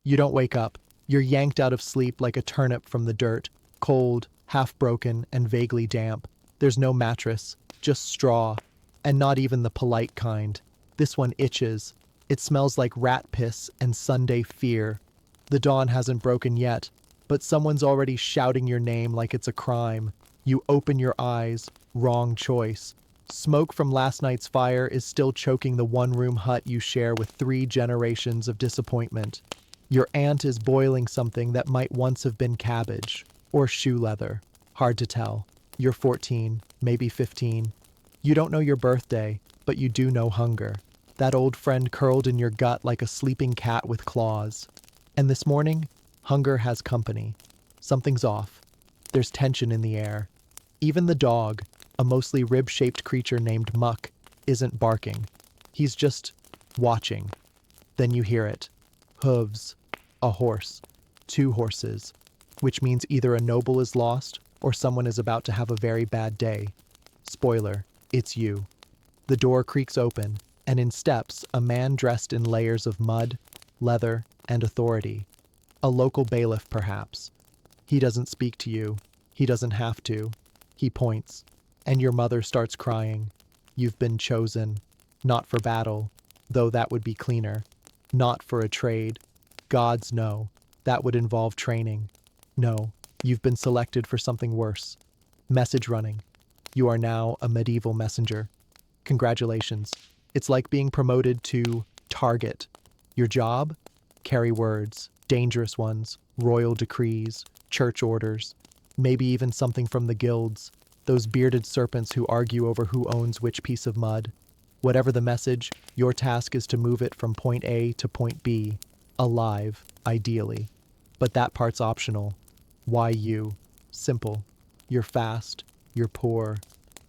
You don't wake up. You're yanked out of sleep like a turnip from the dirt, cold, half broken, and vaguely damp. There's no mattress, just straw, and not even the polite kind. This one itches. It smells like rat piss and Sunday fear. The dawn hasn't broken yet, but someone's already shouting your name like it's a crime. You open your eyes. Wrong choice. Smoke from last night's fire is still choking the one-room hut you share with 3 generations of disappointment. Your aunt is boiling something that might once have been cabbage or shoe leather. Hard to tell. You're 14, maybe 15. You don't know your birthday, but you do know hunger. That old friend curled in your gut like a sleeping cat with claws. And this morning, hunger has company. Something's off. There's tension in the air. Even the dog, a mostly rib-shaped creature named Muck, isn't barking. He's just watching. Then you hear it. Hooves. A horse. 2 horses. Which means either a noble is lost or someone is about to have a very bad day. Spoiler, it's you. The door creaks open, and in steps a man dressed in layers of mud, leather, and authority. A local bailiff, perhaps. He doesn't speak to you. He doesn't have to. He points, and your mother starts crying. You've been chosen. Not for battle, though that would be cleaner. Not for a trade. Gods, no. That would involve training. No, you've been selected for something worse. Message running. You are now a medieval messenger. Congratulations. It's like being promoted to target. Your job? Carry words, dangerous ones, royal decrees, church orders, maybe even something from the guilds, those bearded serpents who argue over who owns which piece of mud. Whatever the message, your task is to move it from point A to point B, alive, ideally. But that part's optional. Why you? Simple. You're fast, you're poor,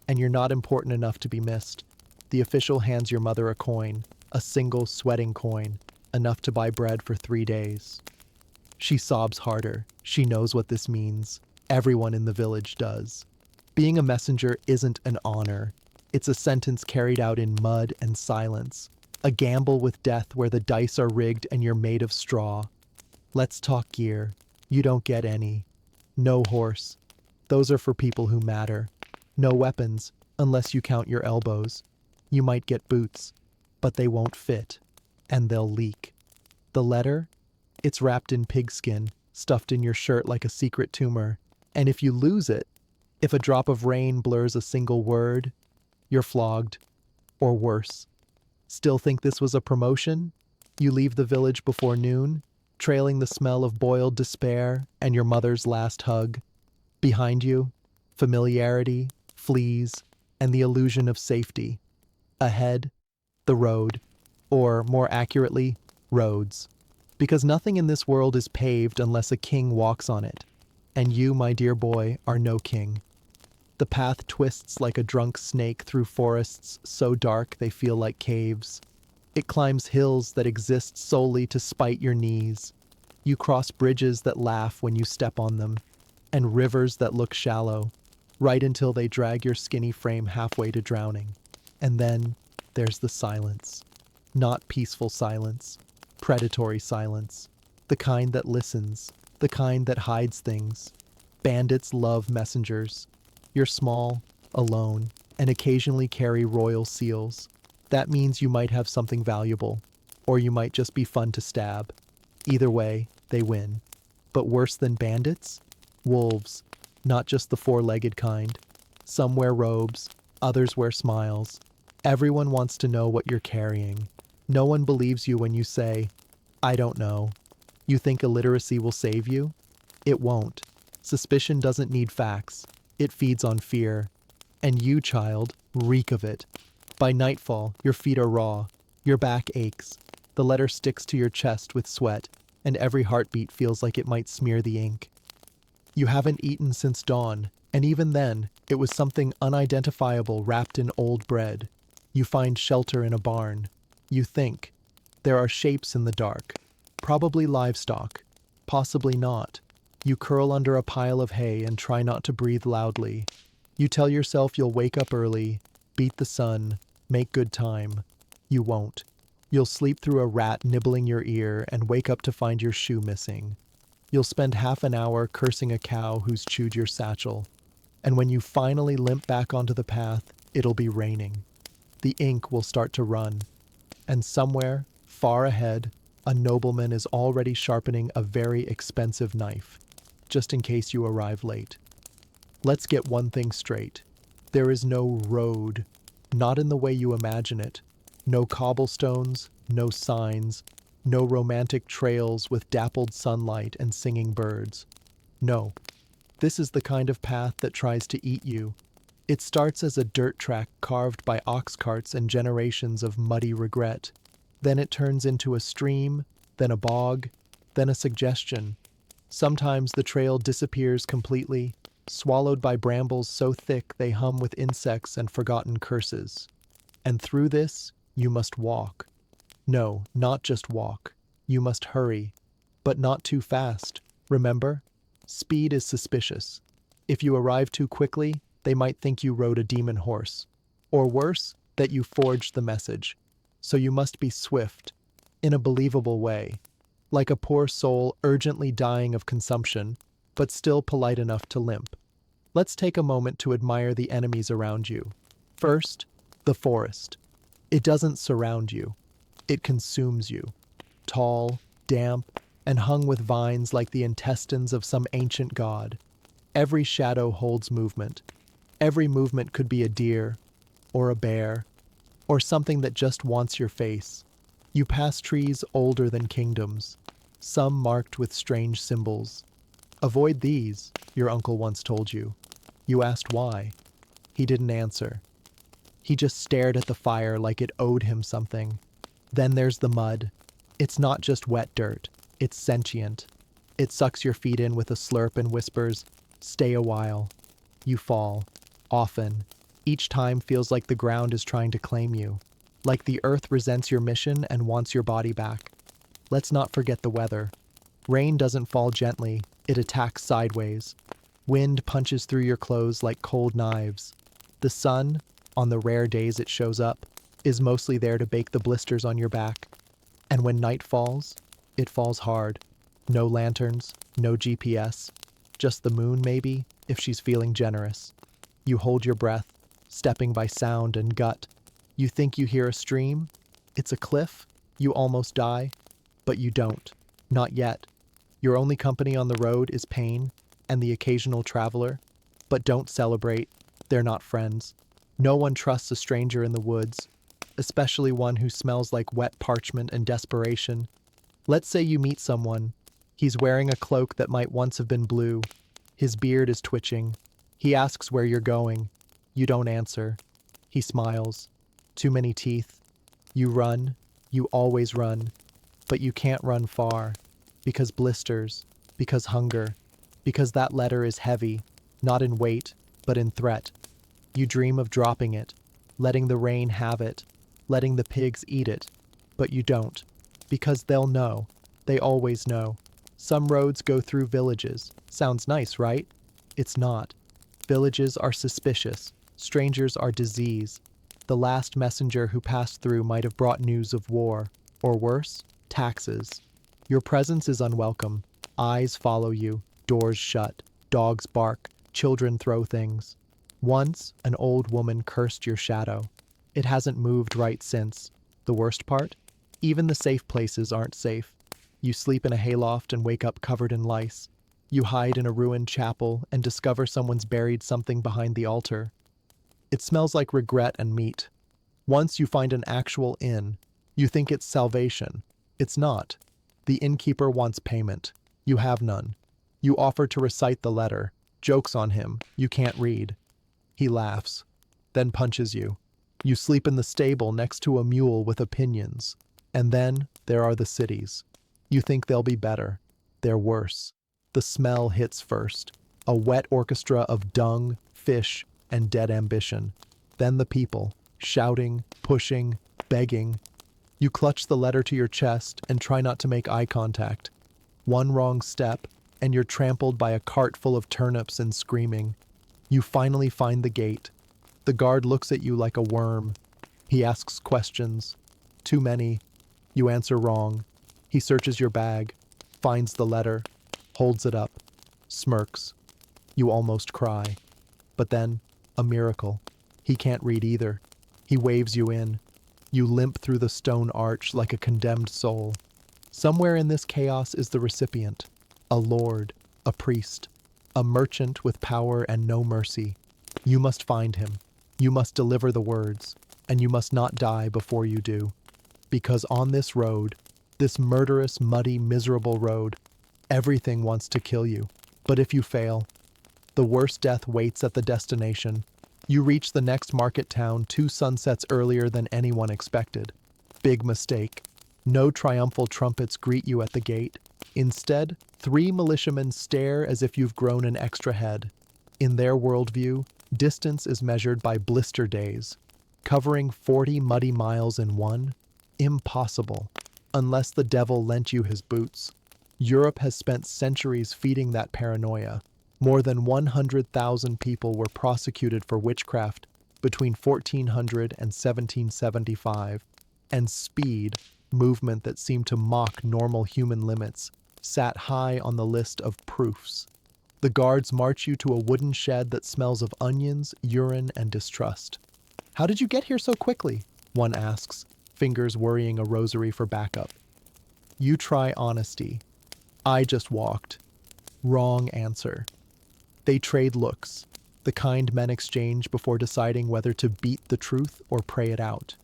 and you're not important enough to be missed. The official hands your mother a coin, a single sweating coin, enough to buy bread for 3 days. She sobs harder. She knows what this means. Everyone in the village does. Being a messenger isn't an honor. It's a sentence carried out in mud and silence. A gamble with death where the dice are rigged and you're made of straw. Let's talk gear. You don't get any. No horse. Those are for people who matter. No weapons, unless you count your elbows. You might get boots, but they won't fit, and they'll leak. The letter? It's wrapped in pigskin, stuffed in your shirt like a secret tumor. And if you lose it, if a drop of rain blurs a single word, you're flogged. Or worse. Still think this was a promotion? You leave the village before noon, trailing the smell of boiled despair and your mother's last hug. Behind you, familiarity, fleas, and the illusion of safety. Ahead, the road, or more accurately, roads. Because nothing in this world is paved unless a king walks on it. And you, my dear boy, are no king. The path twists like a drunk snake through forests so dark they feel like caves. It climbs hills that exist solely to spite your knees. You cross bridges that laugh when you step on them, and rivers that look shallow, right until they drag your skinny frame halfway to drowning. And then there's the silence. Not peaceful silence, predatory silence. The kind that listens, the kind that hides things. Bandits love messengers. You're small, alone, and occasionally carry royal seals. That means you might have something valuable, or you might just be fun to stab. Either way, they win. But worse than bandits? Wolves. Not just the 4-legged kind. Some wear robes, others wear smiles. Everyone wants to know what you're carrying. No one believes you when you say, I don't know. You think illiteracy will save you? It won't. Suspicion doesn't need facts. It feeds on fear. And you, child, reek of it. By nightfall, your feet are raw. Your back aches. The letter sticks to your chest with sweat, and every heartbeat feels like it might smear the ink. You haven't eaten since dawn, and even then, it was something unidentifiable wrapped in old bread. You find shelter in a barn. You think. There are shapes in the dark. Probably livestock. Possibly not. You curl under a pile of hay and try not to breathe loudly. You tell yourself you'll wake up early, beat the sun, make good time. You won't. You'll sleep through a rat nibbling your ear and wake up to find your shoe missing. You'll spend half an hour cursing a cow who's chewed your satchel. And when you finally limp back onto the path, it'll be raining. The ink will start to run. And somewhere, far ahead, a nobleman is already sharpening a very expensive knife, just in case you arrive late. Let's get one thing straight. There is no road, not in the way you imagine it. No cobblestones, no signs, no romantic trails with dappled sunlight and singing birds. No, this is the kind of path that tries to eat you. It starts as a dirt track carved by ox carts and generations of muddy regret. Then it turns into a stream, then a bog, then a suggestion. Sometimes the trail disappears completely, swallowed by brambles so thick they hum with insects and forgotten curses. And through this, you must walk. No, not just walk. You must hurry. But not too fast. Remember? Speed is suspicious. If you arrive too quickly, they might think you rode a demon horse. Or worse, that you forged the message. So you must be swift, in a believable way. Like a poor soul urgently dying of consumption, but still polite enough to limp. Let's take a moment to admire the enemies around you. First, the forest. It doesn't surround you. It consumes you. Tall, damp, and hung with vines like the intestines of some ancient god. Every shadow holds movement. Every movement could be a deer, or a bear, or something that just wants your face. You pass trees older than kingdoms, some marked with strange symbols. Avoid these, your uncle once told you. You asked why. He didn't answer. He just stared at the fire like it owed him something. Then there's the mud. It's not just wet dirt. It's sentient. It sucks your feet in with a slurp and whispers, "Stay a while." You fall. Often. Each time feels like the ground is trying to claim you. Like the earth resents your mission and wants your body back. Let's not forget the weather. Rain doesn't fall gently. It attacks sideways. Wind punches through your clothes like cold knives. The sun, on the rare days it shows up, is mostly there to bake the blisters on your back. And when night falls, it falls hard. No lanterns, no GPS. Just the moon, maybe, if she's feeling generous. You hold your breath, stepping by sound and gut. You think you hear a stream? It's a cliff? You almost die? But you don't. Not yet. Your only company on the road is pain and the occasional traveler. But don't celebrate. They're not friends. No one trusts a stranger in the woods, especially one who smells like wet parchment and desperation. Let's say you meet someone. He's wearing a cloak that might once have been blue. His beard is twitching. He asks where you're going. You don't answer. He smiles. Too many teeth. You run. You always run. But you can't run far. Because blisters. Because hunger. Because that letter is heavy. Not in weight, but in threat. You dream of dropping it. Letting the rain have it. Letting the pigs eat it. But you don't. Because they'll know. They always know. Some roads go through villages. Sounds nice, right? It's not. Villages are suspicious. Strangers are disease. The last messenger who passed through might have brought news of war. Or worse, taxes. Your presence is unwelcome. Eyes follow you. Doors shut. Dogs bark. Children throw things. Once, an old woman cursed your shadow. It hasn't moved right since. The worst part? Even the safe places aren't safe. You sleep in a hayloft and wake up covered in lice. You hide in a ruined chapel and discover someone's buried something behind the altar. It smells like regret and meat. Once you find an actual inn. You think it's salvation. It's not. The innkeeper wants payment. You have none. You offer to recite the letter. Jokes on him. You can't read. He laughs. Then punches you. You sleep in the stable next to a mule with opinions. And then there are the cities. You think they'll be better. They're worse. The smell hits first. A wet orchestra of dung, fish, and dead ambition. Then the people, shouting, pushing, begging. You clutch the letter to your chest and try not to make eye contact. One wrong step, and you're trampled by a cart full of turnips and screaming. You finally find the gate. The guard looks at you like a worm. He asks questions. Too many. You answer wrong. He searches your bag, finds the letter, holds it up, smirks. You almost cry. But then, a miracle. He can't read either. He waves you in. You limp through the stone arch like a condemned soul. Somewhere in this chaos is the recipient. A lord, a priest, a merchant with power and no mercy. You must find him. You must deliver the words, and you must not die before you do. Because on this road, this murderous, muddy, miserable road, everything wants to kill you. But if you fail, the worst death waits at the destination. You reach the next market town 2 sunsets earlier than anyone expected. Big mistake. No triumphal trumpets greet you at the gate. Instead, 3 militiamen stare as if you've grown an extra head. In their worldview, distance is measured by blister days. Covering 40 muddy miles in one? Impossible. Unless the devil lent you his boots. Europe has spent centuries feeding that paranoia. More than 100,000 people were prosecuted for witchcraft between 1400 and 1775. And speed, movement that seemed to mock normal human limits, sat high on the list of proofs. The guards march you to a wooden shed that smells of onions, urine, and distrust. "How did you get here so quickly?" one asks, fingers worrying a rosary for backup. You try honesty. "I just walked." Wrong answer. They trade looks, the kind men exchange before deciding whether to beat the truth or pray it out.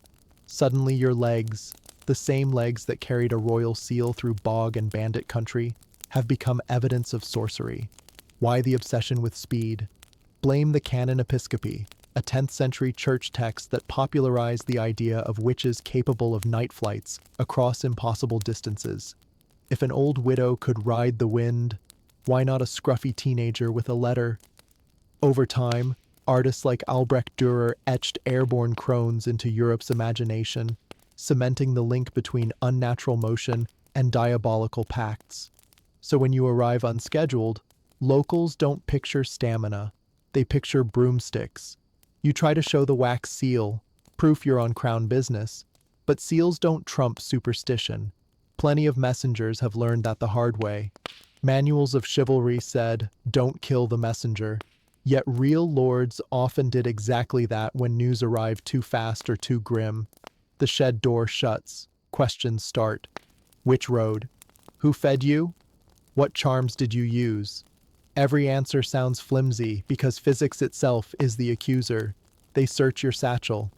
Suddenly your legs, the same legs that carried a royal seal through bog and bandit country, have become evidence of sorcery. Why the obsession with speed? Blame the Canon Episcopi, a 10th century church text that popularized the idea of witches capable of night flights across impossible distances. If an old widow could ride the wind, why not a scruffy teenager with a letter? Over time, artists like Albrecht Dürer etched airborne crones into Europe's imagination, cementing the link between unnatural motion and diabolical pacts. So when you arrive unscheduled, locals don't picture stamina, they picture broomsticks. You try to show the wax seal, proof you're on crown business, but seals don't trump superstition. Plenty of messengers have learned that the hard way. Manuals of chivalry said, "Don't kill the messenger." Yet real lords often did exactly that when news arrived too fast or too grim. The shed door shuts. Questions start. Which road? Who fed you? What charms did you use? Every answer sounds flimsy because physics itself is the accuser. They search your satchel.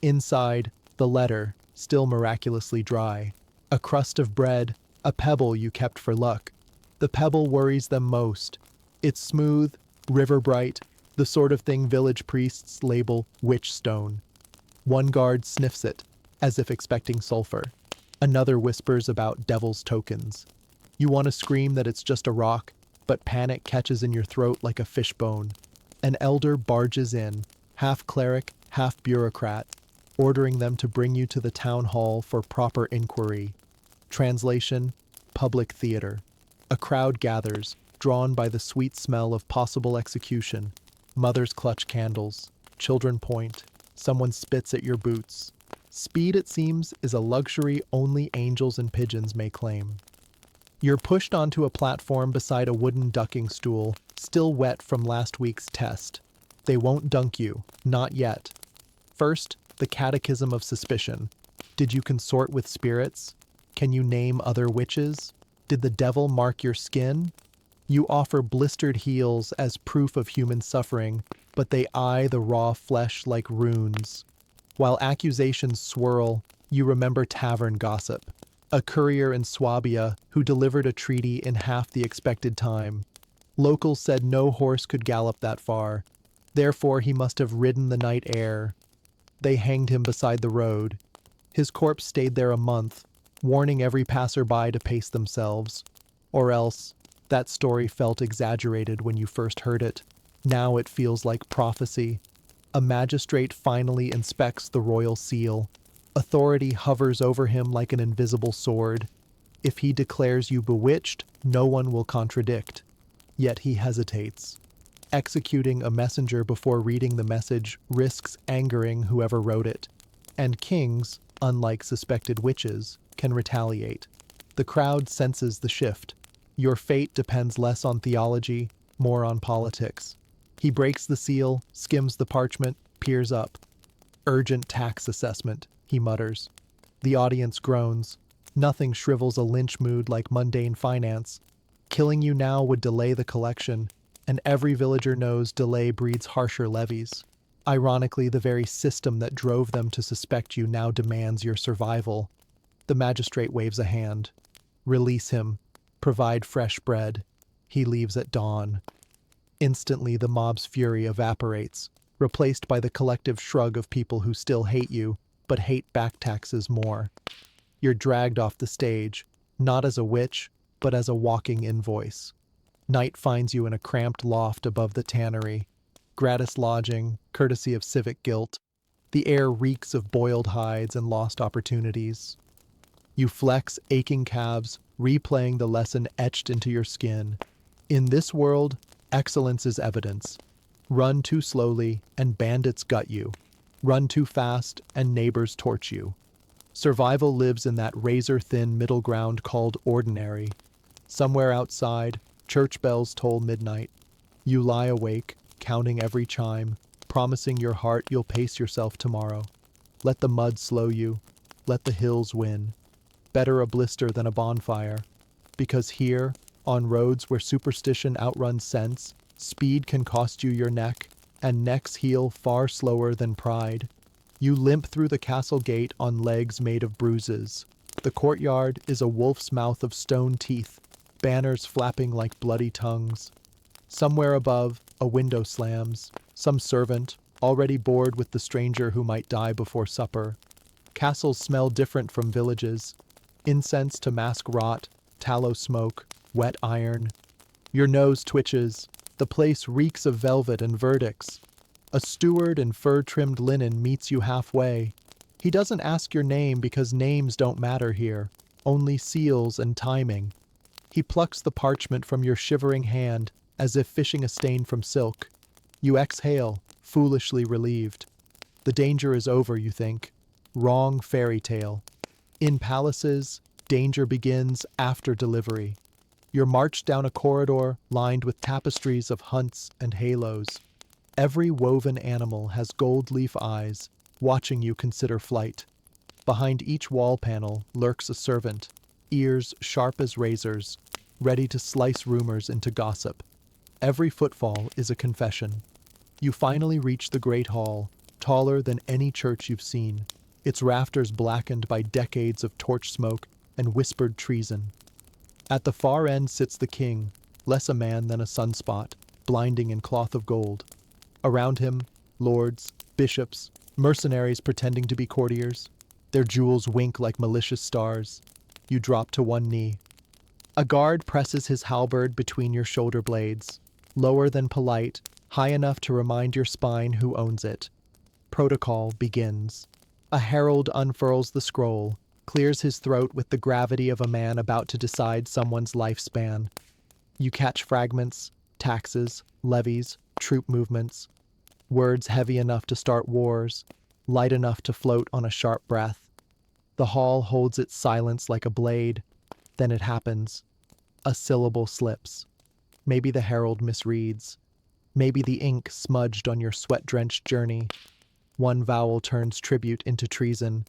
Inside, the letter, still miraculously dry. A crust of bread, a pebble you kept for luck. The pebble worries them most. It's smooth, river bright, the sort of thing village priests label witch stone. One guard sniffs it, as if expecting sulfur. Another whispers about devil's tokens. You want to scream that it's just a rock, but panic catches in your throat like a fishbone. An elder barges in, half cleric, half bureaucrat, ordering them to bring you to the town hall for proper inquiry. Translation: public theater. A crowd gathers, drawn by the sweet smell of possible execution. Mothers clutch candles. Children point. Someone spits at your boots. Speed, it seems, is a luxury only angels and pigeons may claim. You're pushed onto a platform beside a wooden ducking stool, still wet from last week's test. They won't dunk you, not yet. First, the catechism of suspicion. Did you consort with spirits? Can you name other witches? Did the devil mark your skin? You offer blistered heels as proof of human suffering, but they eye the raw flesh like runes. While accusations swirl, you remember tavern gossip. A courier in Swabia who delivered a treaty in half the expected time. Locals said no horse could gallop that far. Therefore he must have ridden the night air. They hanged him beside the road. His corpse stayed there a month, warning every passerby to pace themselves. Or else, that story felt exaggerated when you first heard it. Now it feels like prophecy. A magistrate finally inspects the royal seal. Authority hovers over him like an invisible sword. If he declares you bewitched, no one will contradict. Yet he hesitates. Executing a messenger before reading the message risks angering whoever wrote it. And kings, unlike suspected witches, can retaliate. The crowd senses the shift. Your fate depends less on theology, more on politics. He breaks the seal, skims the parchment, peers up. Urgent tax assessment, he mutters. The audience groans. Nothing shrivels a lynch mood like mundane finance. Killing you now would delay the collection, and every villager knows delay breeds harsher levies. Ironically, the very system that drove them to suspect you now demands your survival. The magistrate waves a hand. Release him. Provide fresh bread. He leaves at dawn. Instantly, the mob's fury evaporates, replaced by the collective shrug of people who still hate you, but hate back taxes more. You're dragged off the stage, not as a witch, but as a walking invoice. Night finds you in a cramped loft above the tannery. Gratis lodging, courtesy of civic guilt. The air reeks of boiled hides and lost opportunities. You flex aching calves, replaying the lesson etched into your skin. In this world, excellence is evidence. Run too slowly, and bandits gut you. Run too fast, and neighbors torch you. Survival lives in that razor-thin middle ground called ordinary. Somewhere outside, church bells toll midnight. You lie awake, counting every chime, promising your heart you'll pace yourself tomorrow. Let the mud slow you. Let the hills win. Better a blister than a bonfire. Because here, on roads where superstition outruns sense, speed can cost you your neck, and necks heal far slower than pride. You limp through the castle gate on legs made of bruises. The courtyard is a wolf's mouth of stone teeth, banners flapping like bloody tongues. Somewhere above, a window slams. Some servant, already bored with the stranger who might die before supper. Castles smell different from villages. Incense to mask rot, tallow smoke, wet iron. Your nose twitches. The place reeks of velvet and verdicts. A steward in fur-trimmed linen meets you halfway. He doesn't ask your name because names don't matter here, only seals and timing. He plucks the parchment from your shivering hand as if fishing a stain from silk. You exhale, foolishly relieved. The danger is over, you think. Wrong fairy tale. In palaces, danger begins after delivery. You're marched down a corridor lined with tapestries of hunts and halos. Every woven animal has gold leaf eyes, watching you consider flight. Behind each wall panel lurks a servant, ears sharp as razors, ready to slice rumors into gossip. Every footfall is a confession. You finally reach the great hall, taller than any church you've seen, its rafters blackened by decades of torch smoke and whispered treason. At the far end sits the king, less a man than a sunspot, blinding in cloth of gold. Around him, lords, bishops, mercenaries pretending to be courtiers. Their jewels wink like malicious stars. You drop to one knee. A guard presses his halberd between your shoulder blades, lower than polite, high enough to remind your spine who owns it. Protocol begins. A herald unfurls the scroll, clears his throat with the gravity of a man about to decide someone's lifespan. You catch fragments, taxes, levies, troop movements, words heavy enough to start wars, light enough to float on a sharp breath. The hall holds its silence like a blade. Then it happens. A syllable slips. Maybe the herald misreads. Maybe the ink smudged on your sweat-drenched journey. One vowel turns tribute into treason.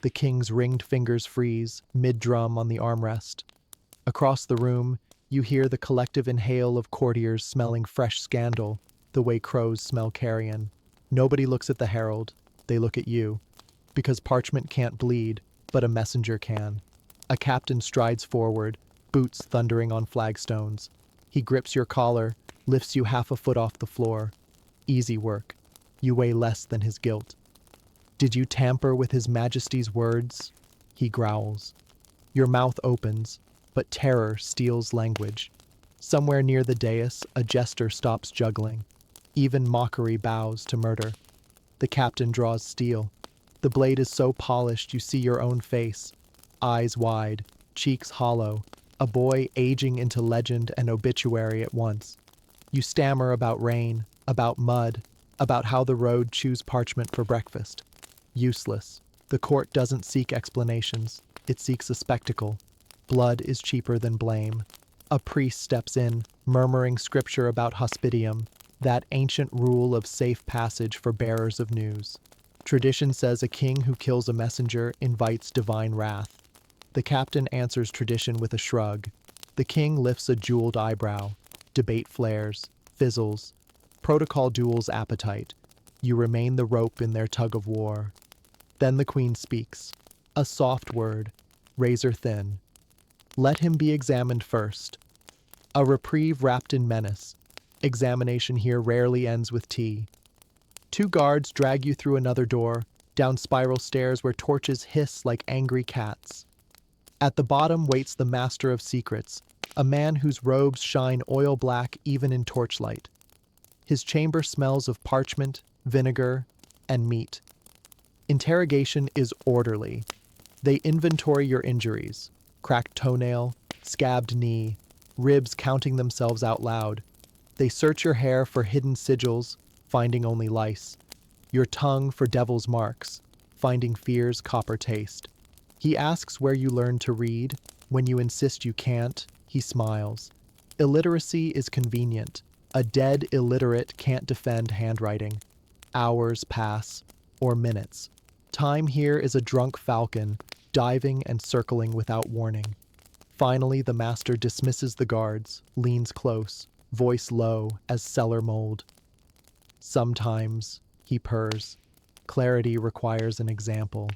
The king's ringed fingers freeze, mid-drum on the armrest. Across the room, you hear the collective inhale of courtiers smelling fresh scandal, the way crows smell carrion. Nobody looks at the herald, they look at you. Because parchment can't bleed, but a messenger can. A captain strides forward, boots thundering on flagstones. He grips your collar, lifts you half a foot off the floor. Easy work. You weigh less than his guilt. Did you tamper with his majesty's words? He growls. Your mouth opens, but terror steals language. Somewhere near the dais, a jester stops juggling. Even mockery bows to murder. The captain draws steel. The blade is so polished you see your own face. Eyes wide, cheeks hollow, a boy aging into legend and obituary at once. You stammer about rain, about mud, about how the road chews parchment for breakfast. Useless. The court doesn't seek explanations. It seeks a spectacle. Blood is cheaper than blame. A priest steps in, murmuring scripture about hospitium, that ancient rule of safe passage for bearers of news. Tradition says a king who kills a messenger invites divine wrath. The captain answers tradition with a shrug. The king lifts a jeweled eyebrow. Debate flares, fizzles. Protocol duels appetite. You remain the rope in their tug of war. Then the queen speaks. A soft word, razor thin. Let him be examined first. A reprieve wrapped in menace. Examination here rarely ends with tea. Two guards drag you through another door, down spiral stairs where torches hiss like angry cats. At the bottom waits the master of secrets, a man whose robes shine oil black even in torchlight. His chamber smells of parchment, vinegar, and meat. Interrogation is orderly. They inventory your injuries: cracked toenail, scabbed knee, ribs counting themselves out loud. They search your hair for hidden sigils, finding only lice. Your tongue for devil's marks, finding fear's copper taste. He asks where you learned to read. When you insist you can't, he smiles. Illiteracy is convenient. A dead illiterate can't defend handwriting. Hours pass, or minutes. Time here is a drunk falcon, diving and circling without warning. Finally, the master dismisses the guards, leans close, voice low as cellar mold. Sometimes, he purrs, clarity requires an example.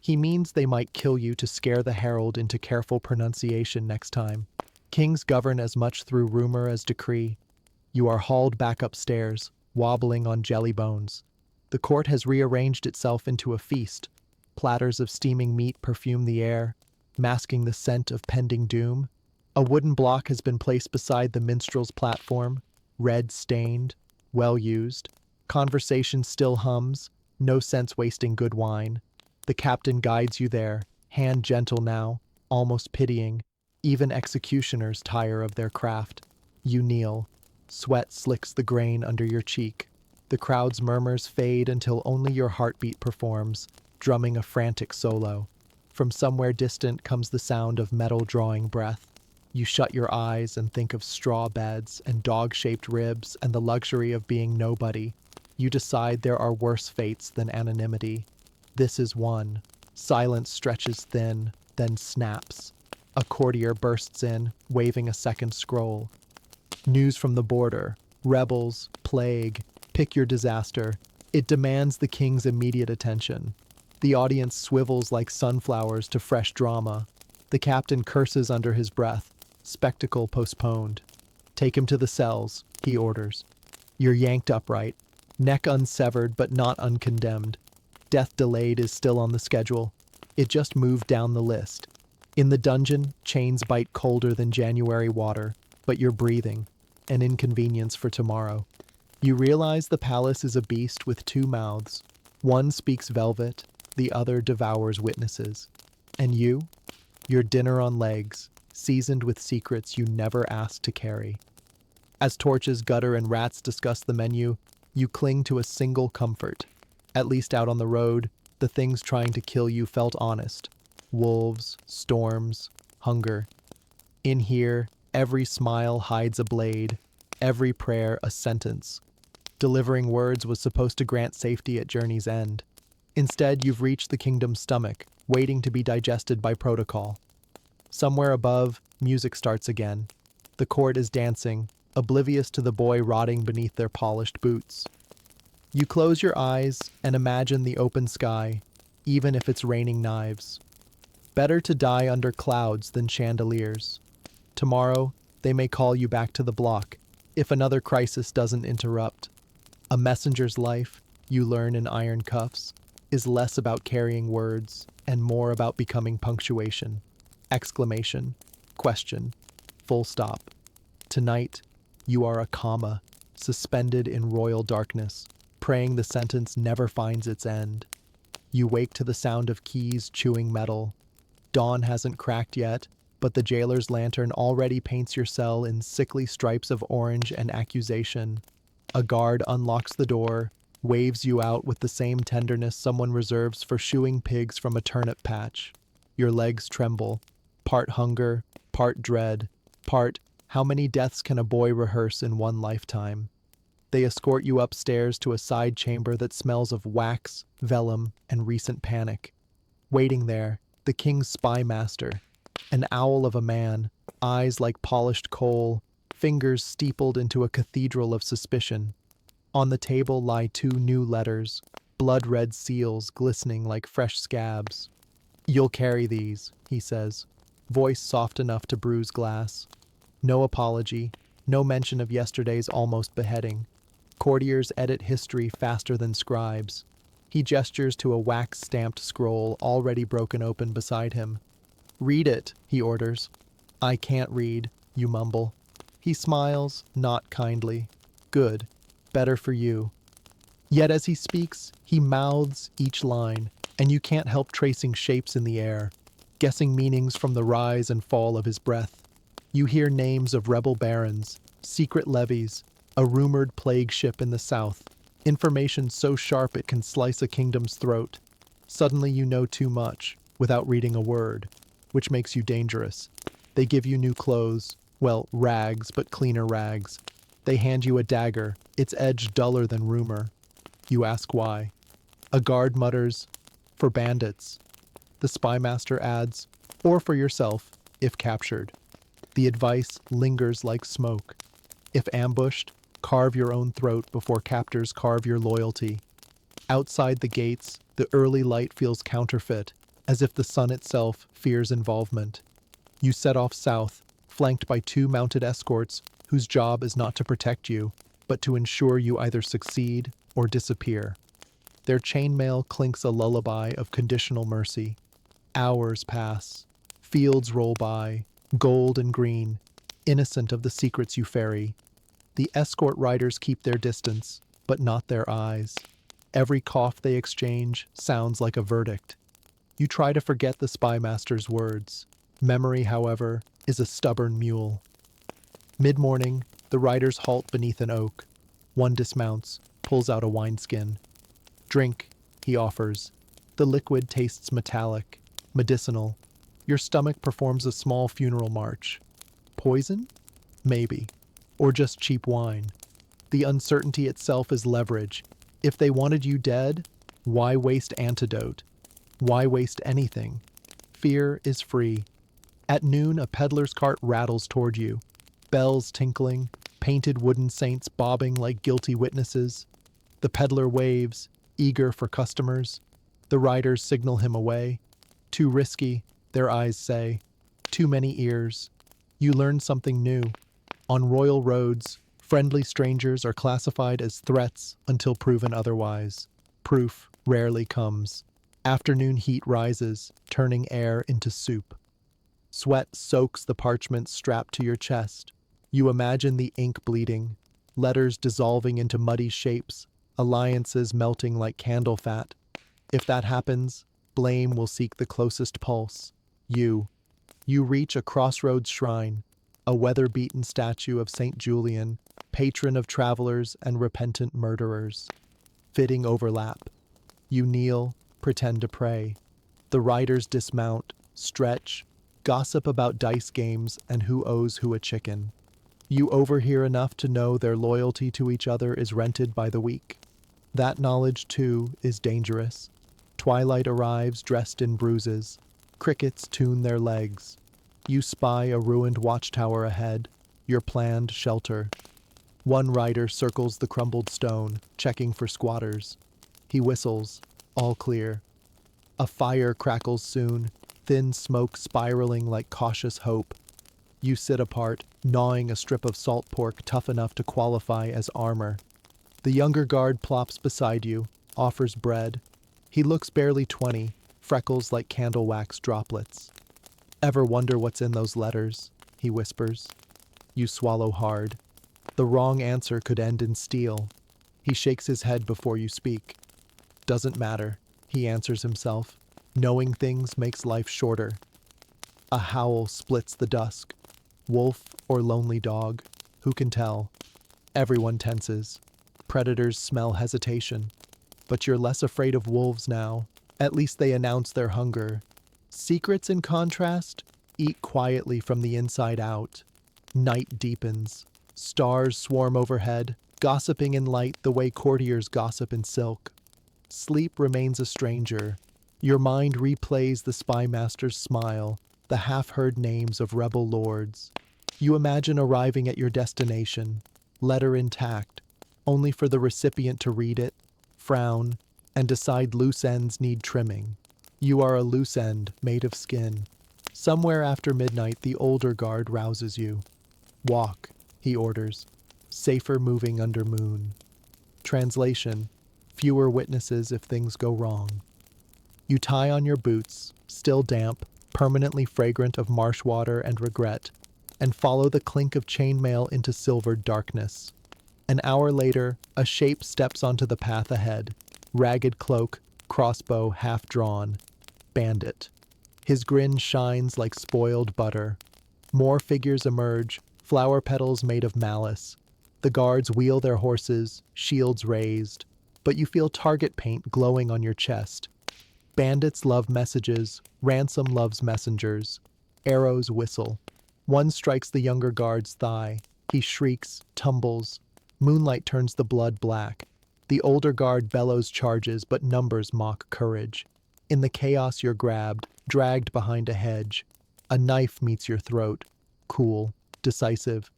He means they might kill you to scare the herald into careful pronunciation next time. Kings govern as much through rumor as decree. You are hauled back upstairs, wobbling on jelly bones. The court has rearranged itself into a feast. Platters of steaming meat perfume the air, masking the scent of pending doom. A wooden block has been placed beside the minstrel's platform, red stained, well used. Conversation still hums, no sense wasting good wine. The captain guides you there, hand gentle now, almost pitying. Even executioners tire of their craft. You kneel. Sweat slicks the grain under your cheek. The crowd's murmurs fade until only your heartbeat performs, drumming a frantic solo. From somewhere distant comes the sound of metal drawing breath. You shut your eyes and think of straw beds and dog-shaped ribs and the luxury of being nobody. You decide there are worse fates than anonymity. This is one. Silence stretches thin, then snaps. A courtier bursts in, waving a second scroll. News from the border. Rebels, plague, pick your disaster. It demands the king's immediate attention. The audience swivels like sunflowers to fresh drama. The captain curses under his breath. Spectacle postponed. Take him to the cells, he orders. You're yanked upright. Neck unsevered but not uncondemned. Death delayed is still on the schedule. It just moved down the list. In the dungeon, chains bite colder than January water, but you're breathing. An inconvenience for tomorrow. You realize the palace is a beast with two mouths. One speaks velvet, the other devours witnesses. And you? Your dinner on legs, seasoned with secrets you never asked to carry. As torches gutter and rats discuss the menu, you cling to a single comfort. At least out on the road, the things trying to kill you felt honest. Wolves, storms, hunger. In here, every smile hides a blade, every prayer a sentence. Delivering words was supposed to grant safety at journey's end. Instead, you've reached the kingdom's stomach, waiting to be digested by protocol. Somewhere above, music starts again. The court is dancing, oblivious to the boy rotting beneath their polished boots. You close your eyes and imagine the open sky, even if it's raining knives. Better to die under clouds than chandeliers. Tomorrow, they may call you back to the block, if another crisis doesn't interrupt. A messenger's life, you learn in iron cuffs, is less about carrying words and more about becoming punctuation. Exclamation, question, full stop. Tonight, you are a comma, suspended in royal darkness, praying the sentence never finds its end. You wake to the sound of keys chewing metal. Dawn hasn't cracked yet, but the jailer's lantern already paints your cell in sickly stripes of orange and accusation. A guard unlocks the door, waves you out with the same tenderness someone reserves for shooing pigs from a turnip patch. Your legs tremble. Part hunger, part dread, part how many deaths can a boy rehearse in one lifetime? They escort you upstairs to a side chamber that smells of wax, vellum, and recent panic. Waiting there, the king's spy master, an owl of a man, eyes like polished coal, fingers steepled into a cathedral of suspicion. On the table lie two new letters, blood-red seals glistening like fresh scabs. "You'll carry these," he says, voice soft enough to bruise glass. No apology, no mention of yesterday's almost beheading. Courtiers edit history faster than scribes. He gestures to a wax-stamped scroll already broken open beside him. "Read it," he orders. "I can't read," you mumble. He smiles, not kindly. "Good. Better for you." Yet as he speaks, he mouths each line, and you can't help tracing shapes in the air, guessing meanings from the rise and fall of his breath. You hear names of rebel barons, secret levies, a rumored plague ship in the south, information so sharp it can slice a kingdom's throat. Suddenly you know too much, without reading a word, which makes you dangerous. They give you new clothes, well, rags, but cleaner rags. They hand you a dagger, its edge duller than rumor. You ask why. A guard mutters, "For bandits." The spymaster adds, "Or for yourself, if captured." The advice lingers like smoke. If ambushed, carve your own throat before captors carve your loyalty. Outside the gates, the early light feels counterfeit, as if the sun itself fears involvement. You set off south, flanked by two mounted escorts whose job is not to protect you, but to ensure you either succeed or disappear. Their chainmail clinks a lullaby of conditional mercy. Hours pass. Fields roll by, gold and green, innocent of the secrets you ferry. The escort riders keep their distance, but not their eyes. Every cough they exchange sounds like a verdict. You try to forget the spymaster's words. Memory, however, is a stubborn mule. Mid-morning, the riders halt beneath an oak. One dismounts, pulls out a wineskin. "Drink," he offers. The liquid tastes metallic, medicinal. Your stomach performs a small funeral march. Poison? Maybe. Or just cheap wine. The uncertainty itself is leverage. If they wanted you dead, why waste antidote? Why waste anything? Fear is free. At noon, a peddler's cart rattles toward you. Bells tinkling, painted wooden saints bobbing like guilty witnesses. The peddler waves, eager for customers. The riders signal him away. Too risky, their eyes say. Too many ears. You learn something new. On royal roads, friendly strangers are classified as threats until proven otherwise. Proof rarely comes. Afternoon heat rises, turning air into soup. Sweat soaks the parchment strapped to your chest. You imagine the ink bleeding, letters dissolving into muddy shapes, alliances melting like candle fat. If that happens, blame will seek the closest pulse. You. You reach a crossroads shrine, a weather-beaten statue of Saint Julian, patron of travelers and repentant murderers. Fitting overlap. You kneel, pretend to pray. The riders dismount, stretch, gossip about dice games and who owes who a chicken. You overhear enough to know their loyalty to each other is rented by the week. That knowledge, too, is dangerous. Twilight arrives dressed in bruises. Crickets tune their legs. You spy a ruined watchtower ahead, your planned shelter. One rider circles the crumbled stone, checking for squatters. He whistles, all clear. A fire crackles soon, thin smoke spiraling like cautious hope. You sit apart, gnawing a strip of salt pork tough enough to qualify as armor. The younger guard plops beside you, offers bread. He looks barely 20, freckles like candle wax droplets. "Ever wonder what's in those letters?" he whispers. You swallow hard. The wrong answer could end in steel. He shakes his head before you speak. "Doesn't matter," he answers himself. "Knowing things makes life shorter." A howl splits the dusk. Wolf or lonely dog, who can tell? Everyone tenses. Predators smell hesitation. But you're less afraid of wolves now. At least they announce their hunger. Secrets, in contrast, eat quietly from the inside out. Night deepens. Stars swarm overhead, gossiping in light the way courtiers gossip in silk. Sleep remains a stranger. Your mind replays the spy master's smile, the half-heard names of rebel lords. You imagine arriving at your destination, letter intact, only for the recipient to read it, frown, and decide loose ends need trimming. You are a loose end made of skin. Somewhere after midnight, the older guard rouses you. Walk, he orders, safer moving under moon. Translation: fewer witnesses if things go wrong. You tie on your boots, still damp, permanently fragrant of marsh water and regret, and follow the clink of chainmail into silvered darkness. An hour later, a shape steps onto the path ahead, ragged cloak, crossbow half drawn. Bandit. His grin shines like spoiled butter. More figures emerge, flower petals made of malice. The guards wheel their horses, shields raised, but you feel target paint glowing on your chest. Bandits love messages, ransom loves messengers. Arrows whistle. One strikes the younger guard's thigh. He shrieks, tumbles. Moonlight turns the blood black. The older guard bellows charges, but numbers mock courage. In the chaos you're grabbed, dragged behind a hedge. A knife meets your throat. Cool, decisive.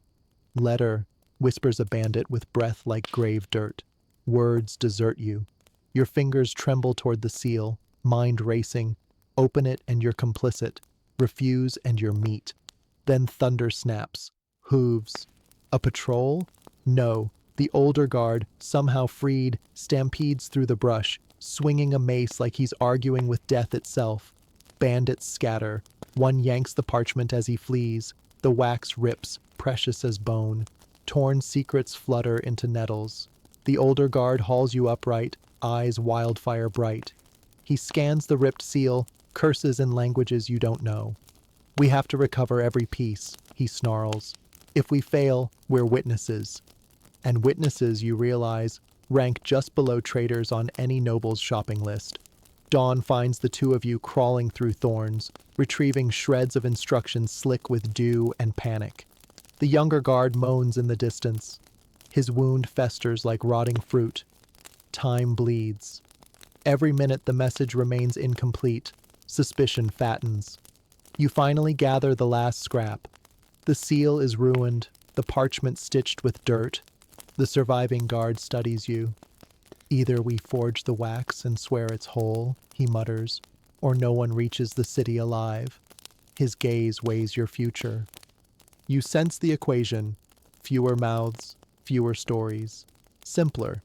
Letter, whispers a bandit with breath like grave dirt. Words desert you. Your fingers tremble toward the seal, mind racing. Open it and you're complicit. Refuse and you're meat. Then thunder snaps. Hooves. A patrol? No. The older guard, somehow freed, stampedes through the brush, swinging a mace like he's arguing with death itself. Bandits scatter. One yanks the parchment as he flees. The wax rips, precious as bone. Torn secrets flutter into nettles. The older guard hauls you upright, eyes wildfire bright. He scans the ripped seal, curses in languages you don't know. We have to recover every piece, he snarls. If we fail, we're witnesses. And witnesses, you realize, rank just below traitors on any noble's shopping list. Dawn finds the two of you crawling through thorns, retrieving shreds of instructions slick with dew and panic. The younger guard moans in the distance. His wound festers like rotting fruit. Time bleeds. Every minute the message remains incomplete. Suspicion fattens. You finally gather the last scrap. The seal is ruined, the parchment stitched with dirt. The surviving guard studies you. Either we forge the wax and swear it's whole, he mutters, or no one reaches the city alive. His gaze weighs your future. You sense the equation. Fewer mouths, fewer stories. Simpler.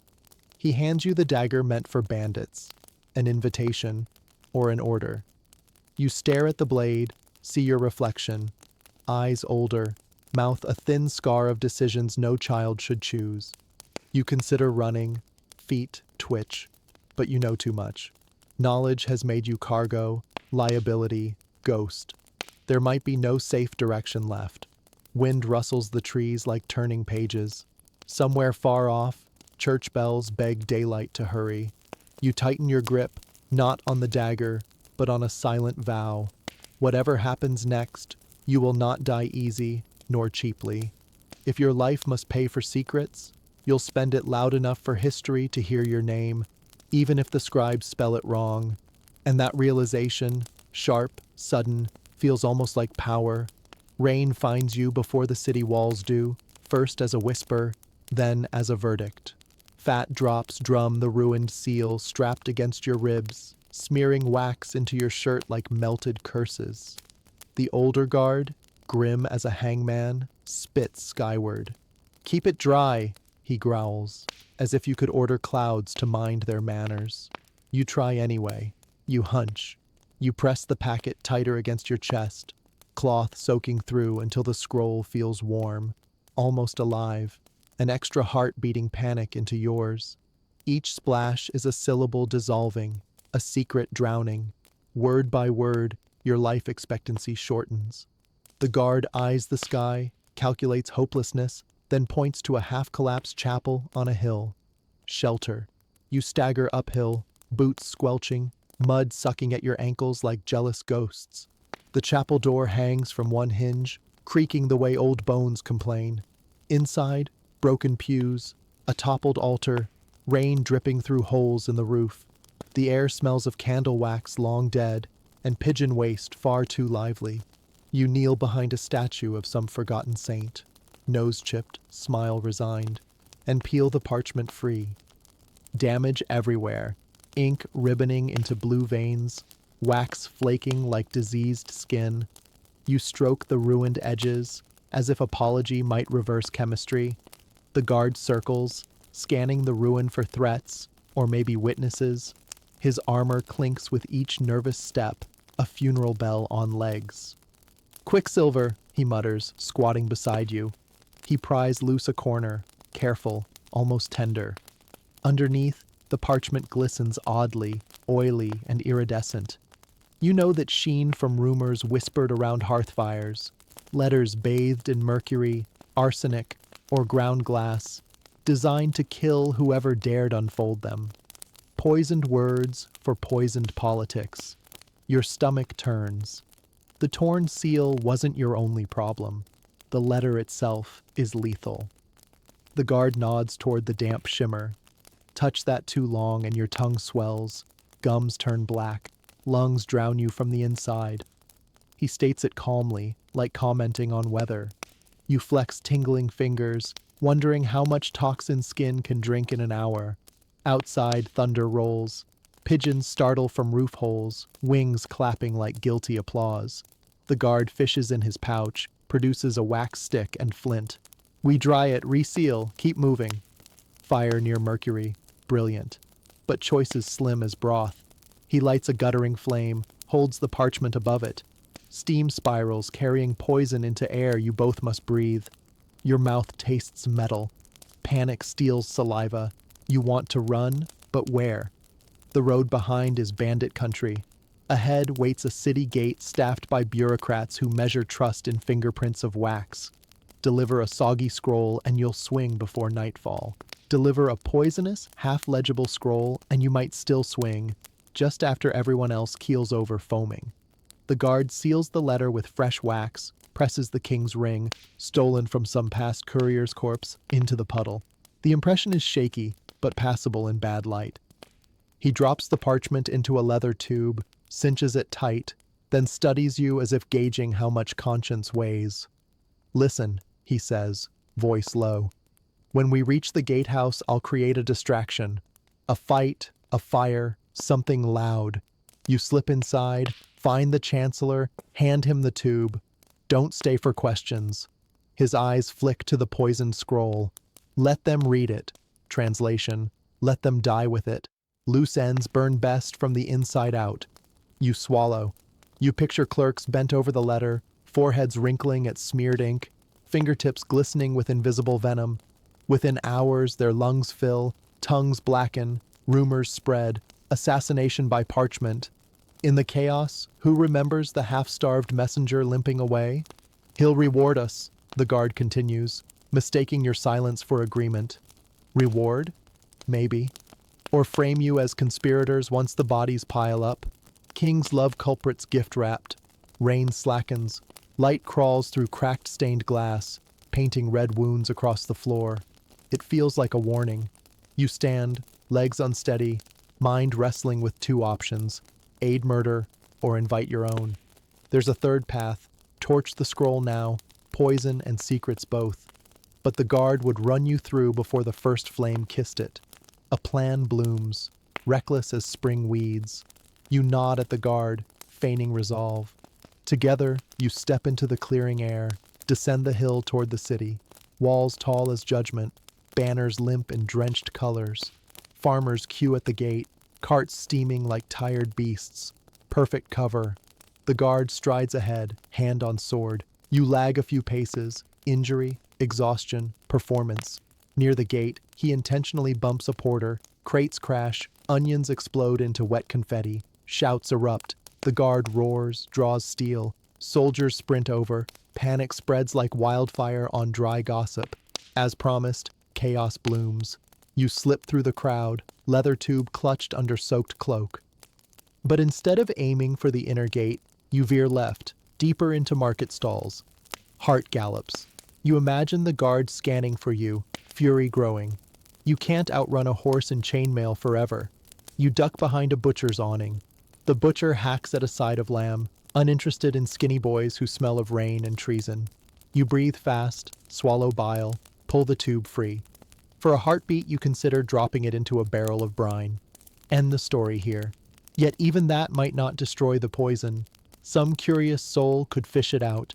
He hands you the dagger meant for bandits. An invitation, or an order. You stare at the blade, see your reflection. Eyes older, mouth a thin scar of decisions no child should choose. You consider running, feet twitch, but you know too much. Knowledge has made you cargo, liability, ghost. There might be no safe direction left. Wind rustles the trees like turning pages. Somewhere far off, church bells beg daylight to hurry. You tighten your grip, not on the dagger, but on a silent vow. Whatever happens next, you will not die easy, nor cheaply. If your life must pay for secrets, you'll spend it loud enough for history to hear your name, even if the scribes spell it wrong. And that realization, sharp, sudden, feels almost like power. Rain finds you before the city walls do, first as a whisper, then as a verdict. Fat drops drum the ruined seal strapped against your ribs, smearing wax into your shirt like melted curses. The older guard, grim as a hangman, spits skyward. "Keep it dry," he growls, as if you could order clouds to mind their manners. You try anyway. You hunch. You press the packet tighter against your chest, cloth soaking through until the scroll feels warm, almost alive, an extra heart beating panic into yours. Each splash is a syllable dissolving, a secret drowning. Word by word, your life expectancy shortens. The guard eyes the sky, calculates hopelessness, then points to a half-collapsed chapel on a hill. Shelter. You stagger uphill, boots squelching, mud sucking at your ankles like jealous ghosts. The chapel door hangs from one hinge, creaking the way old bones complain. Inside, broken pews, a toppled altar, rain dripping through holes in the roof. The air smells of candle wax long dead, and pigeon waste far too lively. You kneel behind a statue of some forgotten saint, nose chipped, smile resigned, and peel the parchment free. Damage everywhere, ink ribboning into blue veins, wax flaking like diseased skin. You stroke the ruined edges, as if apology might reverse chemistry. The guard circles, scanning the ruin for threats, or maybe witnesses. His armor clinks with each nervous step, a funeral bell on legs. "Quicksilver," he mutters, squatting beside you. He pries loose a corner, careful, almost tender. Underneath, the parchment glistens oddly, oily and iridescent. You know that sheen from rumors whispered around hearth fires, letters bathed in mercury, arsenic, or ground glass, designed to kill whoever dared unfold them. Poisoned words for poisoned politics. Your stomach turns. The torn seal wasn't your only problem. The letter itself is lethal. The guard nods toward the damp shimmer. Touch that too long and your tongue swells, gums turn black, lungs drown you from the inside. He states it calmly, like commenting on weather. You flex tingling fingers, wondering how much toxin skin can drink in an hour. Outside, thunder rolls. Pigeons startle from roof holes, wings clapping like guilty applause. The guard fishes in his pouch, produces a wax stick and flint. "We dry it, reseal, keep moving." Fire near mercury. Brilliant. But choice is slim as broth. He lights a guttering flame, holds the parchment above it. Steam spirals carrying poison into air you both must breathe. Your mouth tastes metal. Panic steals saliva. You want to run, but where? The road behind is bandit country. Ahead waits a city gate staffed by bureaucrats who measure trust in fingerprints of wax. Deliver a soggy scroll and you'll swing before nightfall. Deliver a poisonous, half-legible scroll and you might still swing, just after everyone else keels over foaming. The guard seals the letter with fresh wax, presses the king's ring, stolen from some past courier's corpse, into the puddle. The impression is shaky, but passable in bad light. He drops the parchment into a leather tube, cinches it tight, then studies you as if gauging how much conscience weighs. "Listen," he says, voice low. "When we reach the gatehouse, I'll create a distraction. A fight, a fire, something loud. You slip inside, find the chancellor, hand him the tube. Don't stay for questions." His eyes flick to the poisoned scroll. "Let them read it." Translation: "Let them die with it. Loose ends burn best from the inside out." You swallow. You picture clerks bent over the letter, foreheads wrinkling at smeared ink, fingertips glistening with invisible venom. Within hours, their lungs fill, tongues blacken, rumors spread, assassination by parchment. In the chaos, who remembers the half-starved messenger limping away? "He'll reward us," the guard continues, mistaking your silence for agreement. Reward? Maybe. Or frame you as conspirators once the bodies pile up. Kings love culprits gift-wrapped. Rain slackens. Light crawls through cracked stained glass, painting red wounds across the floor. It feels like a warning. You stand, legs unsteady, mind wrestling with two options: aid murder or invite your own. There's a third path: torch the scroll now, poison and secrets both. But the guard would run you through before the first flame kissed it. A plan blooms, reckless as spring weeds. You nod at the guard, feigning resolve. Together, you step into the clearing air, descend the hill toward the city. Walls tall as judgment, banners limp in drenched colors. Farmers queue at the gate, carts steaming like tired beasts. Perfect cover. The guard strides ahead, hand on sword. You lag a few paces. Injury, exhaustion, performance. Near the gate, he intentionally bumps a porter. Crates crash, onions explode into wet confetti. Shouts erupt. The guard roars, draws steel. Soldiers sprint over. Panic spreads like wildfire on dry gossip. As promised, chaos blooms. You slip through the crowd, leather tube clutched under soaked cloak. But instead of aiming for the inner gate, you veer left, deeper into market stalls. Heart gallops. You imagine the guard scanning for you, fury growing. You can't outrun a horse in chainmail forever. You duck behind a butcher's awning. The butcher hacks at a side of lamb, uninterested in skinny boys who smell of rain and treason. You breathe fast, swallow bile, pull the tube free. For a heartbeat, you consider dropping it into a barrel of brine. End the story here. Yet even that might not destroy the poison. Some curious soul could fish it out.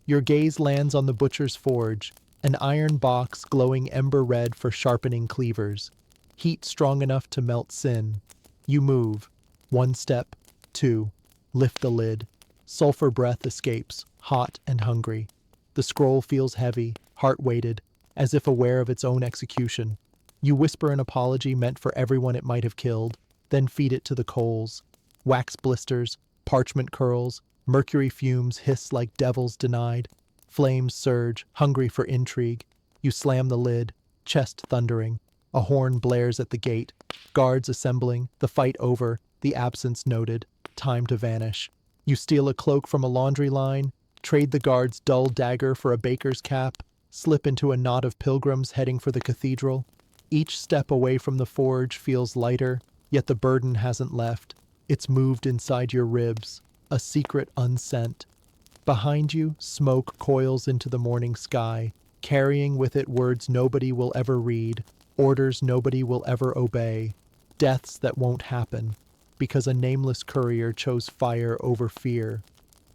Your gaze lands on the butcher's forge, an iron box glowing ember red for sharpening cleavers. Heat strong enough to melt sin. You move. 1 step, 2. Lift the lid. Sulfur breath escapes, hot and hungry. The scroll feels heavy, heart-weighted, as if aware of its own execution. You whisper an apology meant for everyone it might have killed, then feed it to the coals. Wax blisters, parchment curls, mercury fumes hiss like devils denied. Flames surge, hungry for intrigue. You slam the lid, chest thundering. A horn blares at the gate. Guards assembling, the fight over, the absence noted, time to vanish. You steal a cloak from a laundry line, trade the guard's dull dagger for a baker's cap, slip into a knot of pilgrims heading for the cathedral. Each step away from the forge feels lighter, yet the burden hasn't left. It's moved inside your ribs, a secret unsent. Behind you, smoke coils into the morning sky, carrying with it words nobody will ever read, orders nobody will ever obey, deaths that won't happen, because a nameless courier chose fire over fear.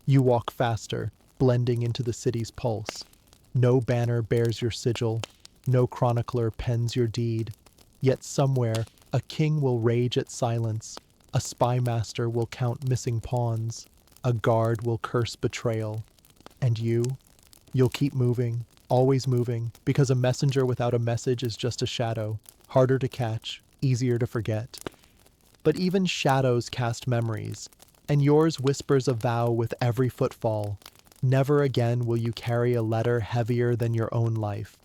You walk faster, blending into the city's pulse. No banner bears your sigil, no chronicler pens your deed. Yet somewhere, a king will rage at silence, a spy master will count missing pawns, a guard will curse betrayal. And you'll keep moving, always moving, because a messenger without a message is just a shadow, harder to catch, easier to forget. But even shadows cast memories, and yours whispers a vow with every footfall. Never again will you carry a letter heavier than your own life.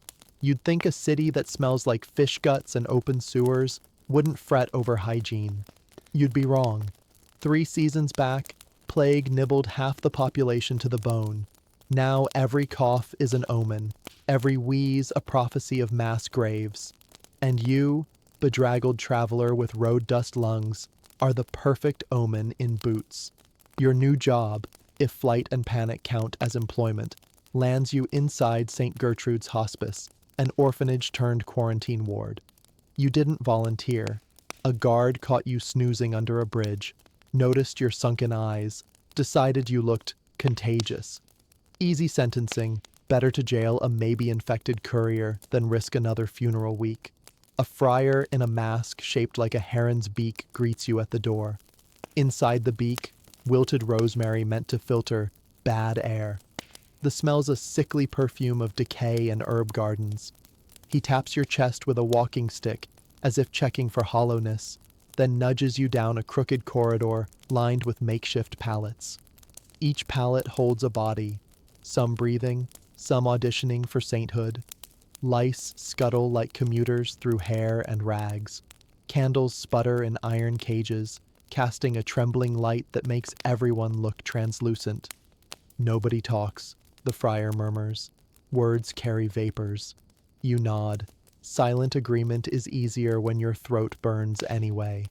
You'd think a city that smells like fish guts and open sewers wouldn't fret over hygiene. You'd be wrong. 3 seasons back, plague nibbled half the population to the bone. Now every cough is an omen, every wheeze a prophecy of mass graves. And you, bedraggled traveler with road dust lungs, are the perfect omen in boots. Your new job, if flight and panic count as employment, lands you inside St. Gertrude's Hospice, an orphanage turned quarantine ward. You didn't volunteer. A guard caught you snoozing under a bridge, noticed your sunken eyes, decided you looked contagious. Easy sentencing, better to jail a maybe-infected courier than risk another funeral week. A friar in a mask shaped like a heron's beak greets you at the door. Inside the beak, wilted rosemary meant to filter bad air. The smell's a sickly perfume of decay and herb gardens. He taps your chest with a walking stick, as if checking for hollowness, then nudges you down a crooked corridor lined with makeshift pallets. Each pallet holds a body, some breathing, some auditioning for sainthood. Lice scuttle like commuters through hair and rags. Candles sputter in iron cages, casting a trembling light that makes everyone look translucent. Nobody talks, the friar murmurs. Words carry vapors. You nod. Silent agreement is easier when your throat burns anyway.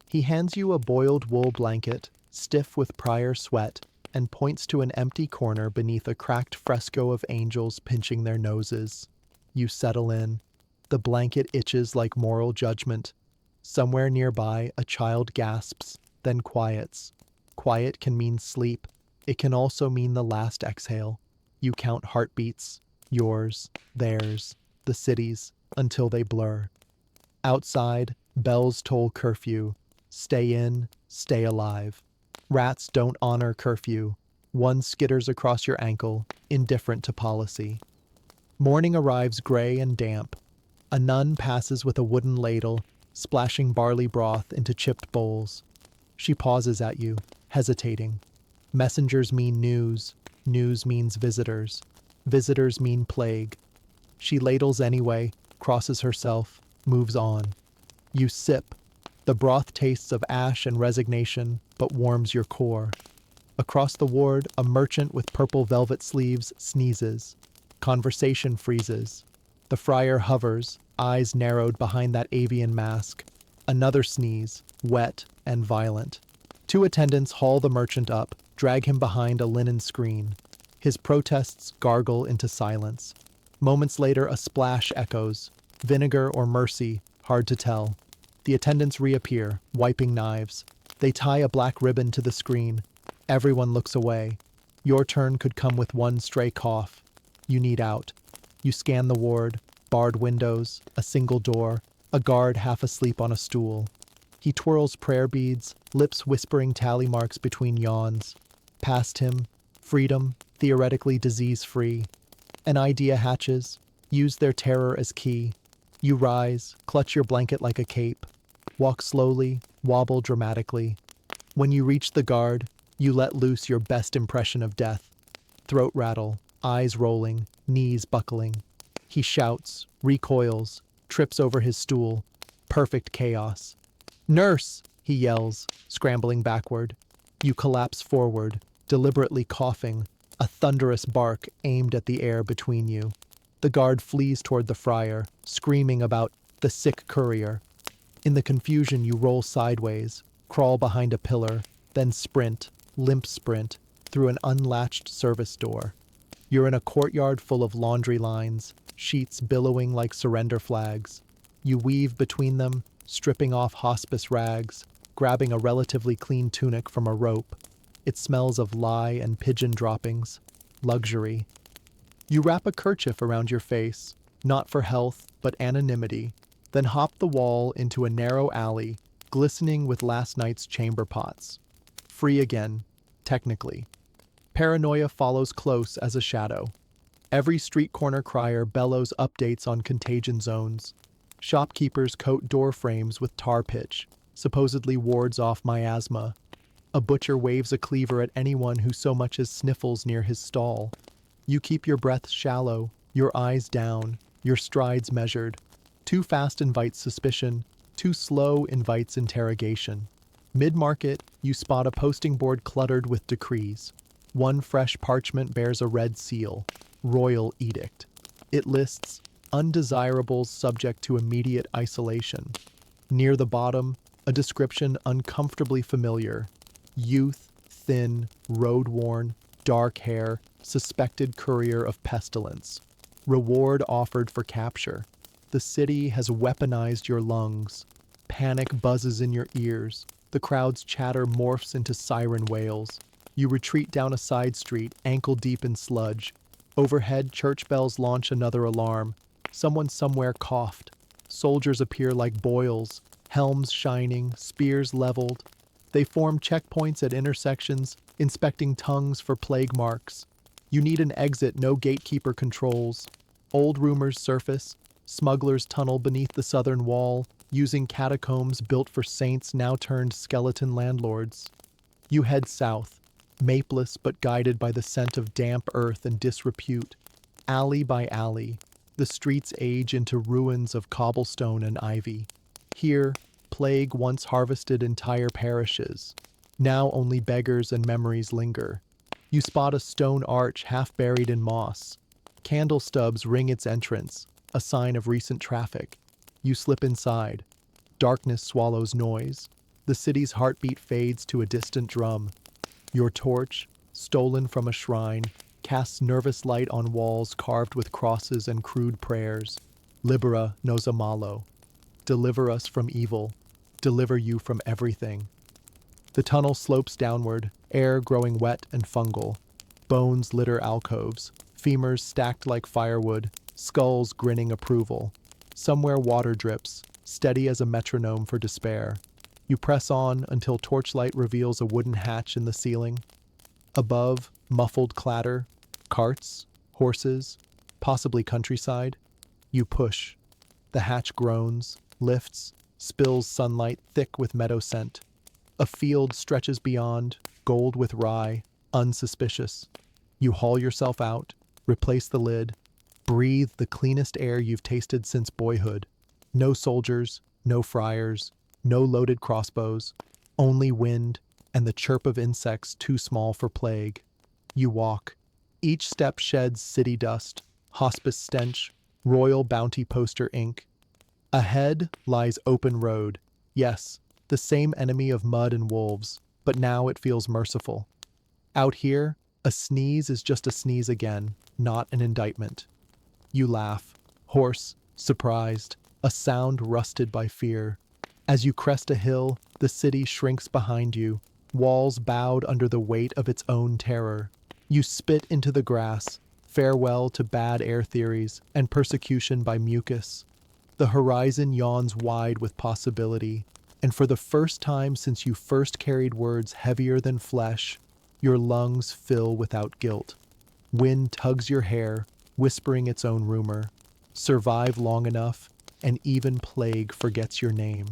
He hands you a boiled wool blanket, stiff with prior sweat, and points to an empty corner beneath a cracked fresco of angels pinching their noses. You settle in. The blanket itches like moral judgment. Somewhere nearby, a child gasps, then quiets. Quiet can mean sleep. It can also mean the last exhale. You count heartbeats, yours, theirs, the city's, until they blur. Outside, bells toll curfew. Stay in, stay alive. Rats don't honor curfew. One skitters across your ankle, indifferent to policy. Morning arrives gray and damp. A nun passes with a wooden ladle, splashing barley broth into chipped bowls. She pauses at you, hesitating. Messengers mean news. News means visitors. Visitors mean plague. She ladles anyway, crosses herself, moves on. You sip. The broth tastes of ash and resignation, but warms your core. Across the ward, a merchant with purple velvet sleeves sneezes. Conversation freezes. The friar hovers, eyes narrowed behind that avian mask. Another sneeze, wet and violent. Two attendants haul the merchant up, drag him behind a linen screen. His protests gargle into silence. Moments later, a splash echoes. Vinegar or mercy, hard to tell. The attendants reappear, wiping knives. They tie a black ribbon to the screen. Everyone looks away. Your turn could come with one stray cough. You need out. You scan the ward, barred windows, a single door, a guard half asleep on a stool. He twirls prayer beads, lips whispering tally marks between yawns. Past him, freedom, theoretically disease-free. An idea hatches. Use their terror as key. You rise, clutch your blanket like a cape. Walk slowly, wobble dramatically. When you reach the guard, you let loose your best impression of death. Throat rattle, eyes rolling, knees buckling. He shouts, recoils, trips over his stool. Perfect chaos. "Nurse!" he yells, scrambling backward. You collapse forward, deliberately coughing, a thunderous bark aimed at the air between you. The guard flees toward the friar, screaming about the sick courier. In the confusion, you roll sideways, crawl behind a pillar, then sprint, limp sprint, through an unlatched service door. You're in a courtyard full of laundry lines, sheets billowing like surrender flags. You weave between them, stripping off hospice rags, grabbing a relatively clean tunic from a rope. It smells of lye and pigeon droppings. Luxury. You wrap a kerchief around your face, not for health, but anonymity, then hop the wall into a narrow alley, glistening with last night's chamber pots. Free again, technically. Paranoia follows close as a shadow. Every street corner crier bellows updates on contagion zones. Shopkeepers coat door frames with tar pitch, supposedly wards off miasma. A butcher waves a cleaver at anyone who so much as sniffles near his stall. You keep your breath shallow, your eyes down, your strides measured. Too fast invites suspicion, too slow invites interrogation. Mid-market, you spot a posting board cluttered with decrees. One fresh parchment bears a red seal, Royal Edict. It lists undesirables subject to immediate isolation. Near the bottom, a description uncomfortably familiar. Youth, thin, road-worn, dark hair, suspected courier of pestilence. Reward offered for capture. The city has weaponized your lungs. Panic buzzes in your ears. The crowd's chatter morphs into siren wails. You retreat down a side street, ankle deep in sludge. Overhead, church bells launch another alarm. Someone somewhere coughed. Soldiers appear like boils, helms shining, spears leveled. They form checkpoints at intersections, inspecting tongues for plague marks. You need an exit no gatekeeper controls. Old rumors surface. Smugglers tunnel beneath the southern wall, using catacombs built for saints now turned skeleton landlords. You head south, mapeless but guided by the scent of damp earth and disrepute. Alley by alley, the streets age into ruins of cobblestone and ivy. Here, plague once harvested entire parishes. Now only beggars and memories linger. You spot a stone arch half buried in moss. Candle stubs ring its entrance, a sign of recent traffic. You slip inside. Darkness swallows noise. The city's heartbeat fades to a distant drum. Your torch, stolen from a shrine, casts nervous light on walls carved with crosses and crude prayers. Libera nos a malo. Deliver us from evil. Deliver you from everything. The tunnel slopes downward, air growing wet and fungal. Bones litter alcoves, femurs stacked like firewood, skulls grinning approval. Somewhere water drips, steady as a metronome for despair. You press on until torchlight reveals a wooden hatch in the ceiling. Above, muffled clatter, carts, horses, possibly countryside. You push. The hatch groans, lifts, spills sunlight thick with meadow scent. A field stretches beyond, gold with rye, unsuspicious. You haul yourself out, replace the lid, breathe the cleanest air you've tasted since boyhood. No soldiers, no friars, No loaded crossbows, only wind and the chirp of insects too small for plague. You walk. Each step sheds city dust, hospice stench, royal bounty poster ink. Ahead lies open road. Yes, the same enemy of mud and wolves, but now it feels merciful. Out here, a sneeze is just a sneeze again, not an indictment. You laugh, hoarse, surprised, a sound rusted by fear. As you crest a hill, the city shrinks behind you, walls bowed under the weight of its own terror. You spit into the grass, farewell to bad air theories and persecution by mucus. The horizon yawns wide with possibility, and for the first time since you first carried words heavier than flesh, your lungs fill without guilt. Wind tugs your hair, whispering its own rumor. Survive long enough, and even plague forgets your name.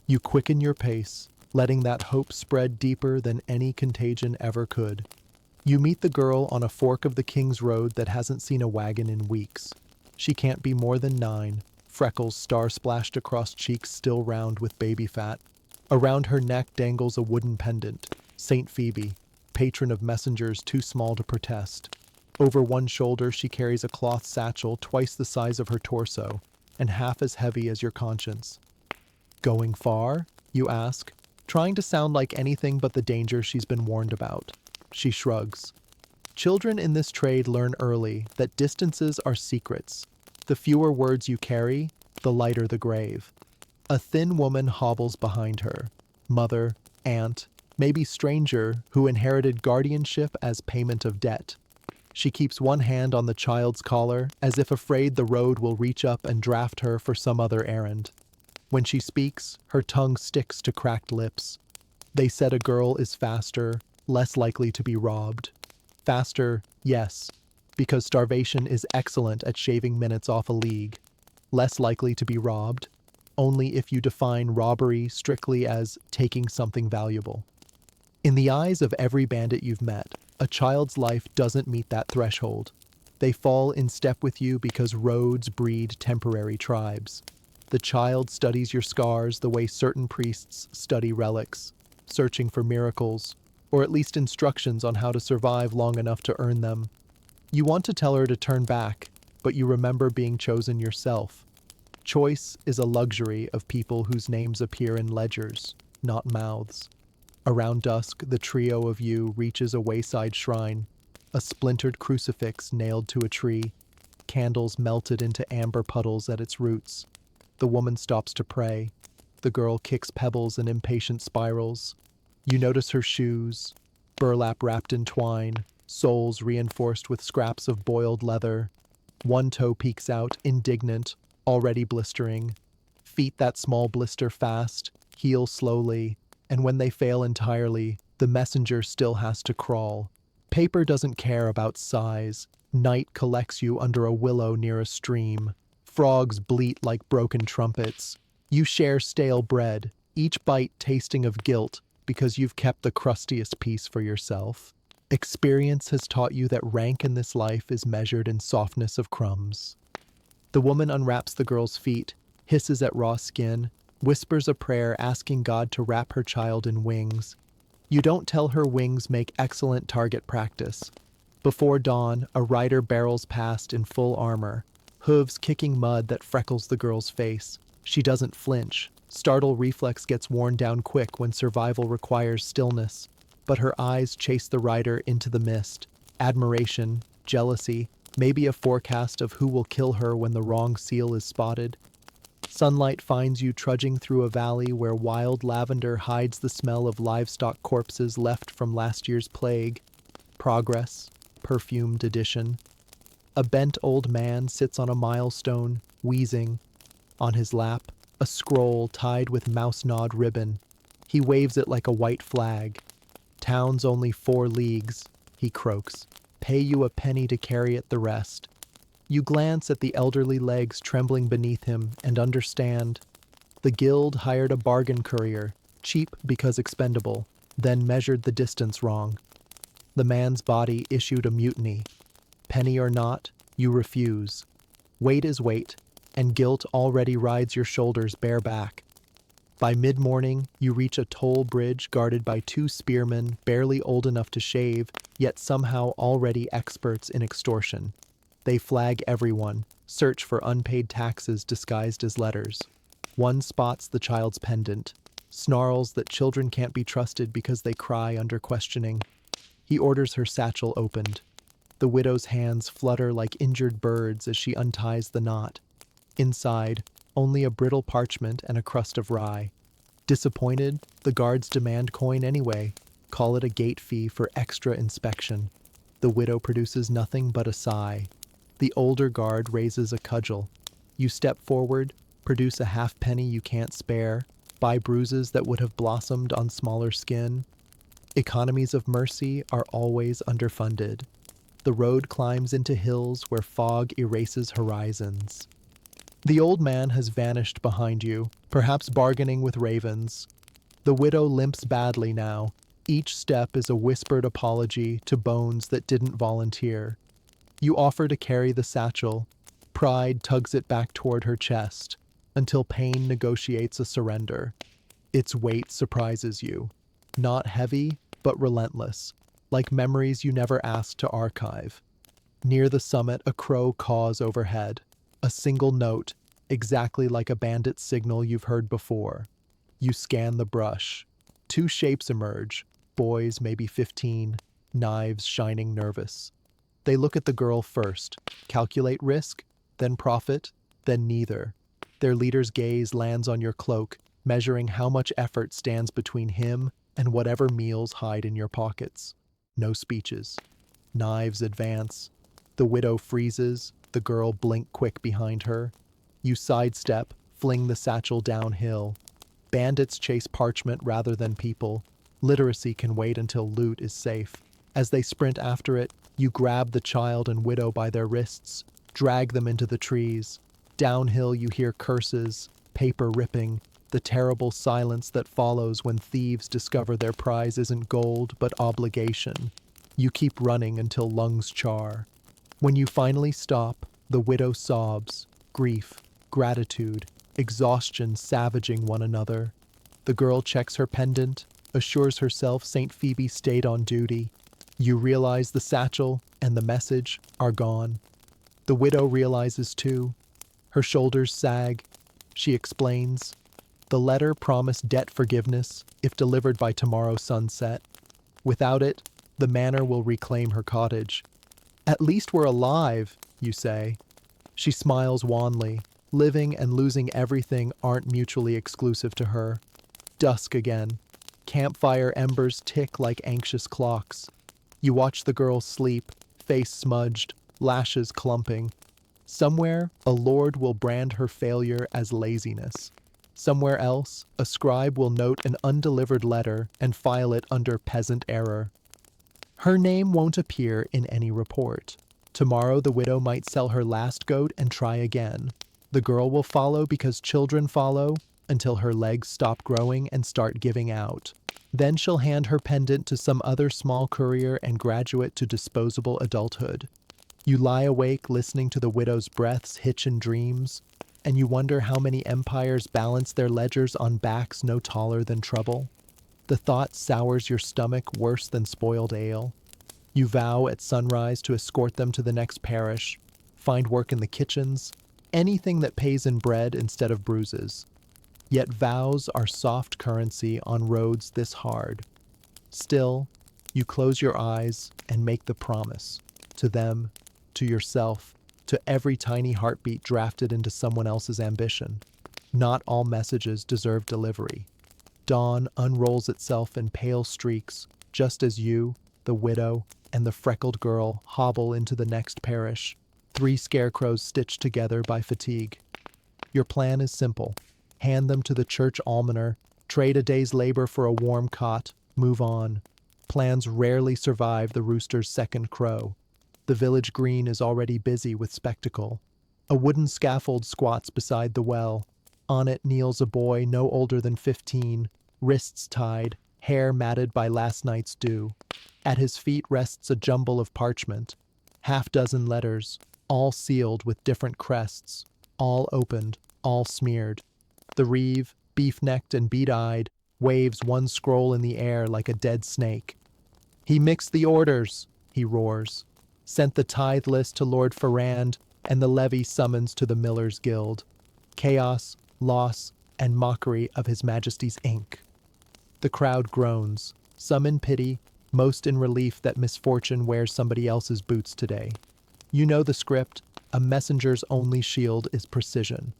You quicken your pace, letting that hope spread deeper than any contagion ever could. You meet the girl on a fork of the King's Road that hasn't seen a wagon in weeks. She can't be more than 9, freckles star-splashed across cheeks still round with baby fat. Around her neck dangles a wooden pendant, Saint Phoebe, patron of messengers too small to protest. Over one shoulder she carries a cloth satchel twice the size of her torso, and half as heavy as your conscience. Going far? You ask, trying to sound like anything but the danger she's been warned about. She shrugs. Children in this trade learn early that distances are secrets. The fewer words you carry, the lighter the grave. A thin woman hobbles behind her. Mother, aunt, maybe stranger who inherited guardianship as payment of debt. She keeps one hand on the child's collar as if afraid the road will reach up and draft her for some other errand. When she speaks, her tongue sticks to cracked lips. They said a girl is faster, less likely to be robbed. Faster, yes, because starvation is excellent at shaving minutes off a league. Less likely to be robbed, only if you define robbery strictly as taking something valuable. In the eyes of every bandit you've met, a child's life doesn't meet that threshold. They fall in step with you because roads breed temporary tribes. The child studies your scars the way certain priests study relics, searching for miracles, or at least instructions on how to survive long enough to earn them. You want to tell her to turn back, but you remember being chosen yourself. Choice is a luxury of people whose names appear in ledgers, not mouths. Around dusk, the trio of you reaches a wayside shrine, a splintered crucifix nailed to a tree, candles melted into amber puddles at its roots. The woman stops to pray. The girl kicks pebbles in impatient spirals. You notice her shoes, burlap wrapped in twine, soles reinforced with scraps of boiled leather. One toe peeks out, indignant, already blistering. Feet that small blister fast, heal slowly, and when they fail entirely, the messenger still has to crawl. Paper doesn't care about size. Night collects you under a willow near a stream. Frogs bleat like broken trumpets. You share stale bread, each bite tasting of guilt because you've kept the crustiest piece for yourself. Experience has taught you that rank in this life is measured in softness of crumbs. The woman unwraps the girl's feet, hisses at raw skin, whispers a prayer asking God to wrap her child in wings. You don't tell her wings make excellent target practice. Before dawn, a rider barrels past in full armor, hooves kicking mud that freckles the girl's face. She doesn't flinch. Startle reflex gets worn down quick when survival requires stillness, but her eyes chase the rider into the mist. Admiration, jealousy, maybe a forecast of who will kill her when the wrong seal is spotted. Sunlight finds you trudging through a valley where wild lavender hides the smell of livestock corpses left from last year's plague. Progress, perfumed edition. A bent old man sits on a milestone, wheezing. On his lap, a scroll tied with mouse-gnawed ribbon. He waves it like a white flag. Town's only 4 leagues, he croaks. Pay you a penny to carry it the rest. You glance at the elderly legs trembling beneath him and understand. The guild hired a bargain courier, cheap because expendable, then measured the distance wrong. The man's body issued a mutiny. Penny or not, you refuse. Weight is weight, and guilt already rides your shoulders bareback. By mid-morning, you reach a toll bridge guarded by two spearmen barely old enough to shave, yet somehow already experts in extortion. They flag everyone, search for unpaid taxes disguised as letters. One spots the child's pendant, snarls that children can't be trusted because they cry under questioning. He orders her satchel opened. The widow's hands flutter like injured birds as she unties the knot. Inside, only a brittle parchment and a crust of rye. Disappointed, the guards demand coin anyway, call it a gate fee for extra inspection. The widow produces nothing but a sigh. The older guard raises a cudgel. You step forward, produce a halfpenny you can't spare, buy bruises that would have blossomed on smaller skin. Economies of mercy are always underfunded. The road climbs into hills where fog erases horizons. The old man has vanished behind you, perhaps bargaining with ravens. The widow limps badly now. Each step is a whispered apology to bones that didn't volunteer. You offer to carry the satchel. Pride tugs it back toward her chest, until pain negotiates a surrender. Its weight surprises you. Not heavy, but relentless, like memories you never asked to archive. Near the summit, a crow caws overhead. A single note, exactly like a bandit's signal you've heard before. You scan the brush. Two shapes emerge, boys maybe 15, knives shining nervous. They look at the girl first, calculate risk, then profit, then neither. Their leader's gaze lands on your cloak, measuring how much effort stands between him and whatever meals hide in your pockets. No speeches. Knives advance. The widow freezes, the girl blink quick behind her. You sidestep, fling the satchel downhill. Bandits chase parchment rather than people. Literacy can wait until loot is safe. As they sprint after it, you grab the child and widow by their wrists, drag them into the trees. Downhill you hear curses, paper ripping, the terrible silence that follows when thieves discover their prize isn't gold but obligation. You keep running until lungs char. When you finally stop, the widow sobs, grief, gratitude, exhaustion savaging one another. The girl checks her pendant, assures herself St. Phoebe stayed on duty. You realize the satchel and the message are gone. The widow realizes too. Her shoulders sag. She explains. The letter promised debt forgiveness if delivered by tomorrow's sunset. Without it, the manor will reclaim her cottage. At least we're alive, you say. She smiles wanly. Living and losing everything aren't mutually exclusive to her. Dusk again. Campfire embers tick like anxious clocks. You watch the girl sleep, face smudged, lashes clumping. Somewhere, a lord will brand her failure as laziness. Somewhere else, a scribe will note an undelivered letter and file it under peasant error. Her name won't appear in any report. Tomorrow the widow might sell her last goat and try again. The girl will follow because children follow, until her legs stop growing and start giving out. Then she'll hand her pendant to some other small courier and graduate to disposable adulthood. You lie awake listening to the widow's breaths hitch in dreams, and you wonder how many empires balance their ledgers on backs no taller than trouble. The thought sours your stomach worse than spoiled ale. You vow at sunrise to escort them to the next parish, find work in the kitchens, anything that pays in bread instead of bruises. Yet vows are soft currency on roads this hard. Still, you close your eyes and make the promise. To them, to yourself, to every tiny heartbeat drafted into someone else's ambition. Not all messages deserve delivery. Dawn unrolls itself in pale streaks, just as you, the widow, and the freckled girl hobble into the next parish, 3 scarecrows stitched together by fatigue. Your plan is simple. Hand them to the church almoner, trade a day's labor for a warm cot, move on. Plans rarely survive the rooster's second crow. The village green is already busy with spectacle. A wooden scaffold squats beside the well. On it kneels a boy no older than 15, wrists tied, hair matted by last night's dew. At his feet rests a jumble of parchment, 6 letters, all sealed with different crests, all opened, all smeared. The reeve, beef-necked and bead-eyed, waves one scroll in the air like a dead snake. "He mixed the orders," he roars. "Sent the tithe list to Lord Ferrand and the levy summons to the Millers' Guild. Chaos, loss, and mockery of His Majesty's ink." The crowd groans, some in pity, most in relief that misfortune wears somebody else's boots today. You know the script. A messenger's only shield is precision.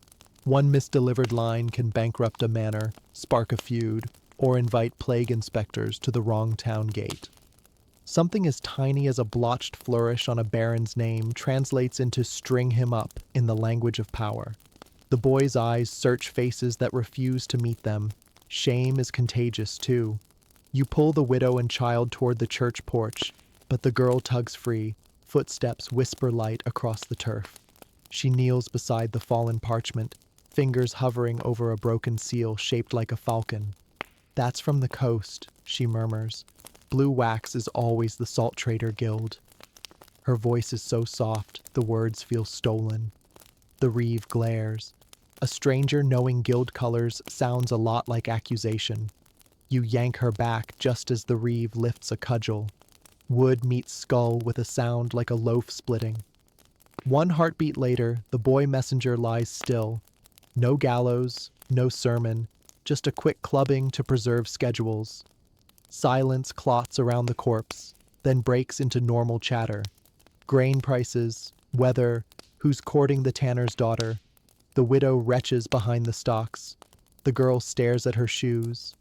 One misdelivered line can bankrupt a manor, spark a feud, or invite plague inspectors to the wrong town gate. Something as tiny as a blotched flourish on a baron's name translates into "string him up" in the language of power. The boy's eyes search faces that refuse to meet them. Shame is contagious, too. You pull the widow and child toward the church porch, but the girl tugs free. Footsteps whisper light across the turf. She kneels beside the fallen parchment, fingers hovering over a broken seal shaped like a falcon. "That's from the coast," she murmurs. "Blue wax is always the salt trader guild." Her voice is so soft, the words feel stolen. The reeve glares. A stranger knowing guild colors sounds a lot like accusation. You yank her back just as the reeve lifts a cudgel. Wood meets skull with a sound like a loaf splitting. One heartbeat later, the boy messenger lies still. No gallows, no sermon, just a quick clubbing to preserve schedules. Silence clots around the corpse, then breaks into normal chatter. Grain prices, weather, who's courting the tanner's daughter. The widow retches behind the stocks. The girl stares at her shoes.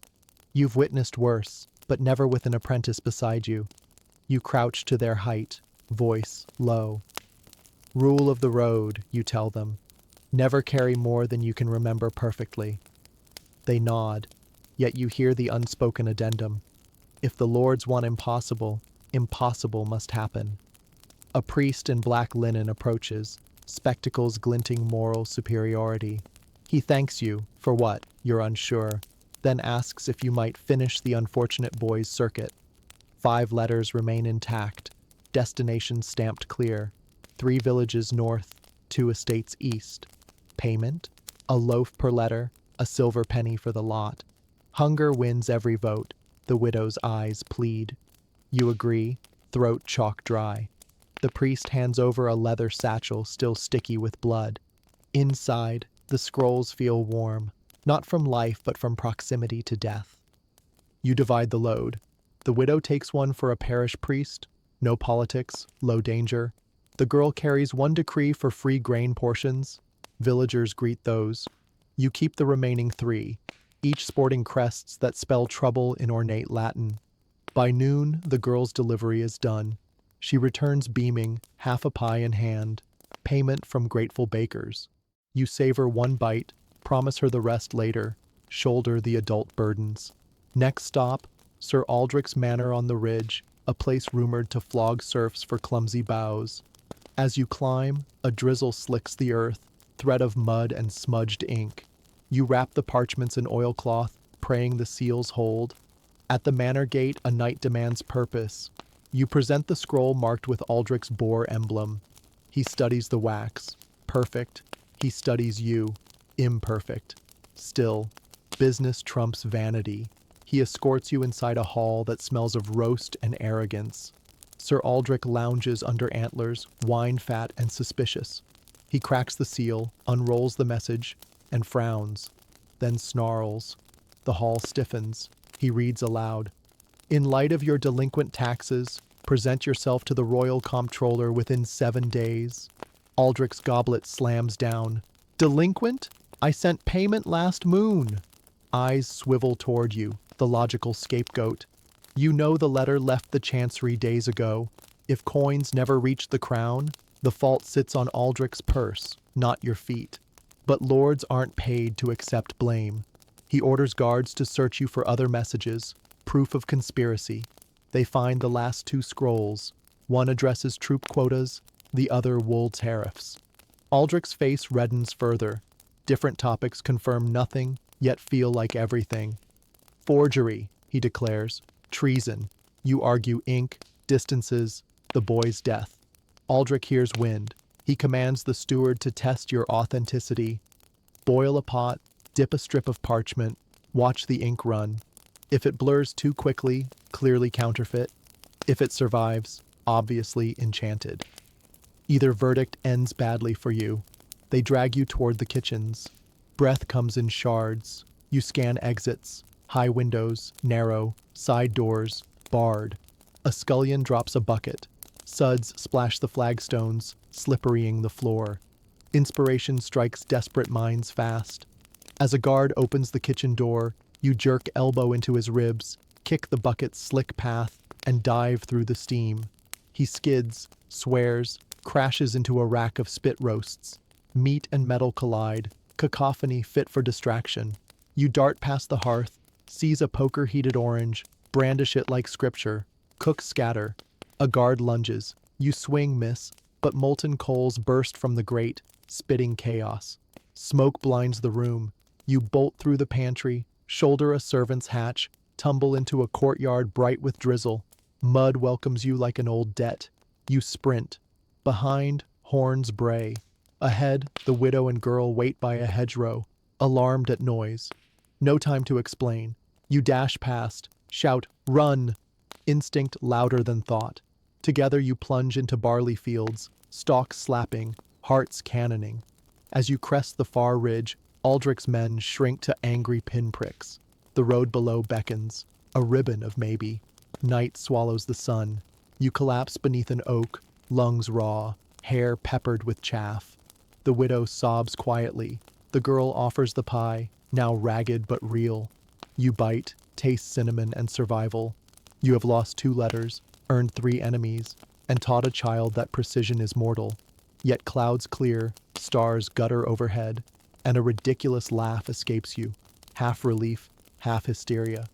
You've witnessed worse, but never with an apprentice beside you. You crouch to their height, voice low. "Rule of the road," you tell them. "Never carry more than you can remember perfectly." They nod, yet you hear the unspoken addendum. If the lords want impossible, impossible must happen. A priest in black linen approaches, spectacles glinting moral superiority. He thanks you, for what, you're unsure, then asks if you might finish the unfortunate boy's circuit. 5 letters remain intact, destination stamped clear. 3 villages north, 2 estates east. Payment? A loaf per letter, a silver penny for the lot. Hunger wins every vote, the widow's eyes plead. You agree, throat chalk dry. The priest hands over a leather satchel still sticky with blood. Inside, the scrolls feel warm, not from life but from proximity to death. You divide the load. The widow takes one for a parish priest, no politics, low danger. The girl carries 1 decree for free grain portions. Villagers greet those. You keep the remaining 3, each sporting crests that spell trouble in ornate Latin. By noon, the girl's delivery is done. She returns beaming, half a pie in hand. Payment from grateful bakers. You savor 1 bite, promise her the rest later, shoulder the adult burdens. Next stop, Sir Aldrich's Manor on the ridge, a place rumored to flog serfs for clumsy bows. As you climb, a drizzle slicks the earth, thread of mud and smudged ink. You wrap the parchments in oilcloth, praying the seals hold. At the manor gate, a knight demands purpose. You present the scroll marked with Aldrich's boar emblem. He studies the wax. Perfect. He studies you. Imperfect. Still, business trumps vanity. He escorts you inside a hall that smells of roast and arrogance. Sir Aldrich lounges under antlers, wine-fat and suspicious. He cracks the seal, unrolls the message, and frowns, then snarls. The hall stiffens. He reads aloud. "In light of your delinquent taxes, present yourself to the royal comptroller within 7 days." Aldrich's goblet slams down. "Delinquent? I sent payment last moon." Eyes swivel toward you, the logical scapegoat. You know the letter left the chancery days ago. If coins never reach the crown, the fault sits on Aldrich's purse, not your feet. But lords aren't paid to accept blame. He orders guards to search you for other messages, proof of conspiracy. They find the last 2 scrolls. One addresses troop quotas, the other wool tariffs. Aldrich's face reddens further. Different topics confirm nothing, yet feel like everything. "Forgery," he declares. "Treason." You argue ink, distances, the boy's death. Aldrich hears wind. He commands the steward to test your authenticity. Boil a pot, Dip a strip of parchment, watch the ink run. If it blurs too quickly, clearly counterfeit. If it survives, obviously enchanted. Either verdict ends badly for you. They drag you toward the kitchens. Breath comes in shards. You scan exits, high windows, narrow, side doors, barred. A scullion drops a bucket. Suds splash the flagstones, slipperying the floor. Inspiration strikes desperate minds fast. As a guard opens the kitchen door, you jerk elbow into his ribs, kick the bucket's slick path, and dive through the steam. He skids, swears, crashes into a rack of spit roasts. Meat and metal collide, cacophony fit for distraction. You dart past the hearth, seize a poker-heated orange, brandish it like scripture. Cooks scatter. A guard lunges. You swing, miss, but molten coals burst from the grate, spitting chaos. Smoke blinds the room. You bolt through the pantry, shoulder a servant's hatch, tumble into a courtyard bright with drizzle. Mud welcomes you like an old debt. You sprint. Behind, horns bray. Ahead, the widow and girl wait by a hedgerow, alarmed at noise. No time to explain. You dash past, shout, "Run!" Instinct louder than thought. Together you plunge into barley fields, stalks slapping, hearts cannoning. As you crest the far ridge, Aldrich's men shrink to angry pinpricks. The road below beckons, a ribbon of maybe. Night swallows the sun. You collapse beneath an oak, lungs raw, hair peppered with chaff. The widow sobs quietly. The girl offers the pie, now ragged but real. You bite, taste cinnamon and survival. You have lost 2 letters, earned 3 enemies, and taught a child that precision is mortal. Yet clouds clear, stars gutter overhead, and a ridiculous laugh escapes you, half relief, half hysteria.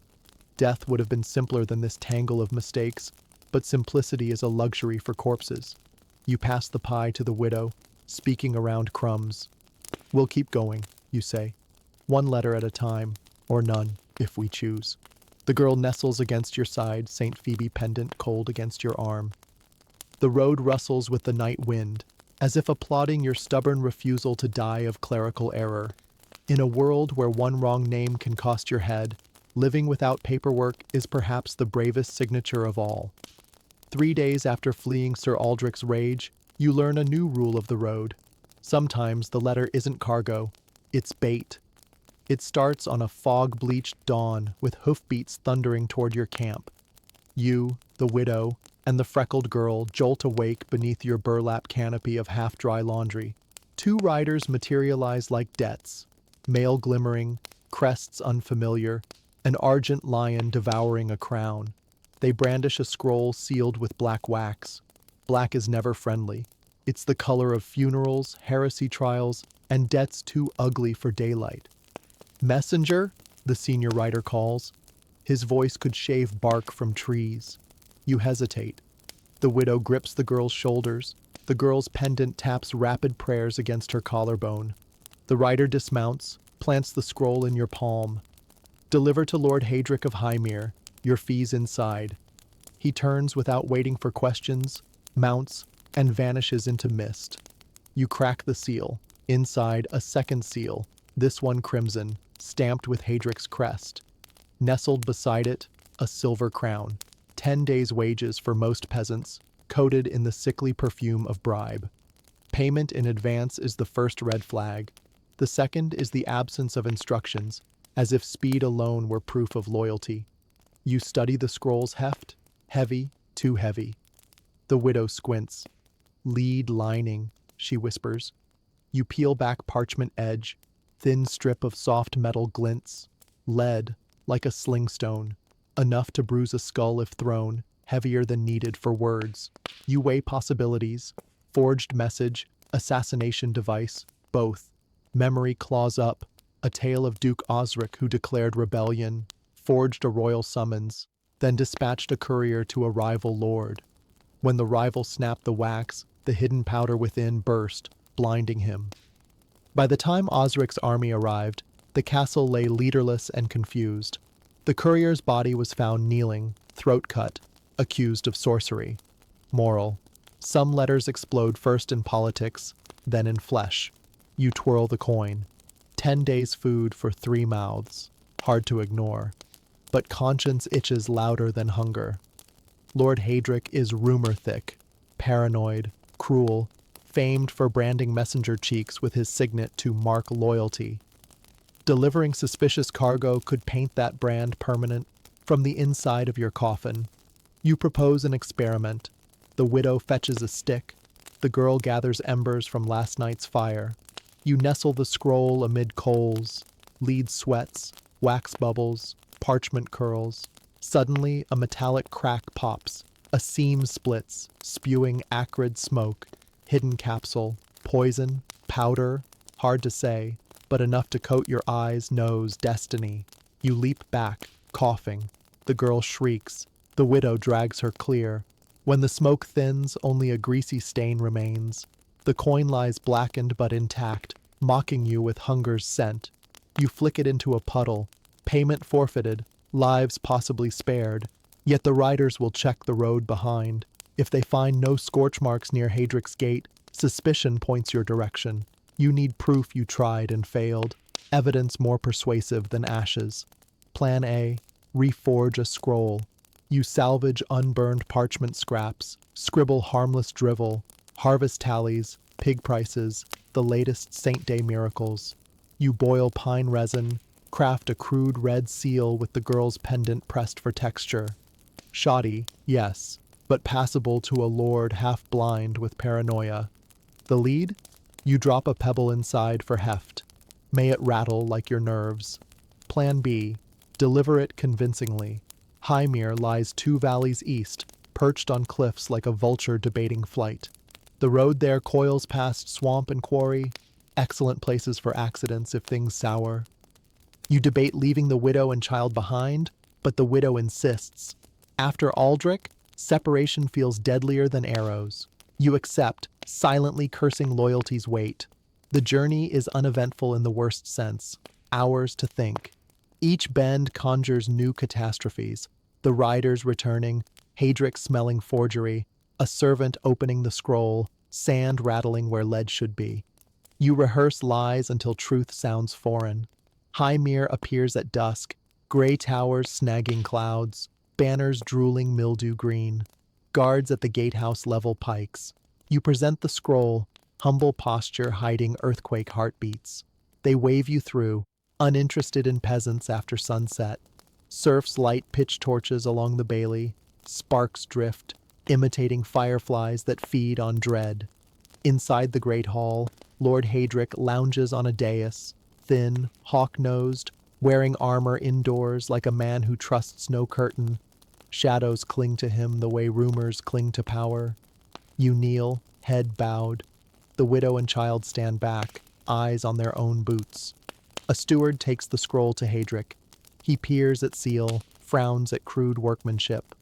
Death would have been simpler than this tangle of mistakes, but simplicity is a luxury for corpses. You pass the pie to the widow, speaking around crumbs. "We'll keep going," you say. "1 letter at a time, or none, if we choose." The girl nestles against your side, St. Phoebe pendant cold against your arm. The road rustles with the night wind, as if applauding your stubborn refusal to die of clerical error. In a world where 1 wrong name can cost your head, living without paperwork is perhaps the bravest signature of all. 3 days after fleeing Sir Aldrich's rage, you learn a new rule of the road. Sometimes the letter isn't cargo, it's bait. It starts on a fog-bleached dawn with hoofbeats thundering toward your camp. You, the widow, and the freckled girl jolt awake beneath your burlap canopy of half-dry laundry. 2 riders materialize like debts, mail glimmering, crests unfamiliar, an argent lion devouring a crown. They brandish a scroll sealed with black wax. Black is never friendly. It's the color of funerals, heresy trials, and debts too ugly for daylight. "Messenger," the senior rider calls. His voice could shave bark from trees. You hesitate. The widow grips the girl's shoulders. The girl's pendant taps rapid prayers against her collarbone. The rider dismounts, plants the scroll in your palm. "Deliver to Lord Hadric of Hymir, your fees inside." He turns without waiting for questions, mounts, and vanishes into mist. You crack the seal. Inside, a second seal, this one crimson, stamped with Hadric's crest. Nestled beside it, a silver crown. 10 days' wages for most peasants, coated in the sickly perfume of bribe. Payment in advance is the first red flag. The second is the absence of instructions, as if speed alone were proof of loyalty. You study the scroll's heft. Heavy, too heavy. The widow squints. "Lead lining," she whispers. You peel back parchment edge. Thin strip of soft metal glints. Lead, like a slingstone. Enough to bruise a skull if thrown, heavier than needed for words. You weigh possibilities. Forged message, assassination device, both. Memory claws up. A tale of Duke Osric who declared rebellion, forged a royal summons, then dispatched a courier to a rival lord. When the rival snapped the wax, the hidden powder within burst, blinding him. By the time Osric's army arrived, the castle lay leaderless and confused. The courier's body was found kneeling, throat cut, accused of sorcery. Moral: some letters explode first in politics, then in flesh. You twirl the coin. 10 days' food for 3 mouths. Hard to ignore. But conscience itches louder than hunger. Lord Hadric is rumor thick, paranoid, cruel, famed for branding messenger cheeks with his signet to mark loyalty. Delivering suspicious cargo could paint that brand permanent from the inside of your coffin. You propose an experiment. The widow fetches a stick. The girl gathers embers from last night's fire. You nestle the scroll amid coals, lead sweats, wax bubbles, parchment curls. Suddenly, a metallic crack pops. A seam splits, spewing acrid smoke. Hidden capsule, poison, powder, hard to say, but enough to coat your eyes, nose, destiny. You leap back, coughing. The girl shrieks. The widow drags her clear. When the smoke thins, only a greasy stain remains. The coin lies blackened but intact, mocking you with hunger's scent. You flick it into a puddle. Payment forfeited, lives possibly spared. Yet the riders will check the road behind. If they find no scorch marks near Hadric's gate, suspicion points your direction. You need proof you tried and failed, evidence more persuasive than ashes. Plan A, reforge a scroll. You salvage unburned parchment scraps, scribble harmless drivel, harvest tallies, pig prices, the latest Saint Day miracles. You boil pine resin, craft a crude red seal with the girl's pendant pressed for texture. Shoddy, yes, but passable to a lord half blind with paranoia. The lead? You drop a pebble inside for heft. May it rattle like your nerves. Plan B, deliver it convincingly. Hymir lies 2 valleys east, perched on cliffs like a vulture debating flight. The road there coils past swamp and quarry, excellent places for accidents if things sour. You debate leaving the widow and child behind, but the widow insists. After Aldrich, separation feels deadlier than arrows. You accept, silently cursing loyalty's weight. The journey is uneventful in the worst sense, hours to think. Each bend conjures new catastrophes. The riders returning, Hadric smelling forgery, a servant opening the scroll, sand rattling where lead should be. You rehearse lies until truth sounds foreign. Hymir appears at dusk, gray towers snagging clouds, banners drooling mildew green. Guards at the gatehouse level pikes. You present the scroll, humble posture hiding earthquake heartbeats. They wave you through, uninterested in peasants after sunset. Serfs light pitch torches along the bailey. Sparks drift, imitating fireflies that feed on dread. Inside the great hall, Lord Hadric lounges on a dais, thin, hawk-nosed, wearing armor indoors like a man who trusts no curtain. Shadows cling to him the way rumors cling to power. You kneel, head bowed. The widow and child stand back, eyes on their own boots. A steward takes the scroll to Hadric. He peers at seal, frowns at crude workmanship.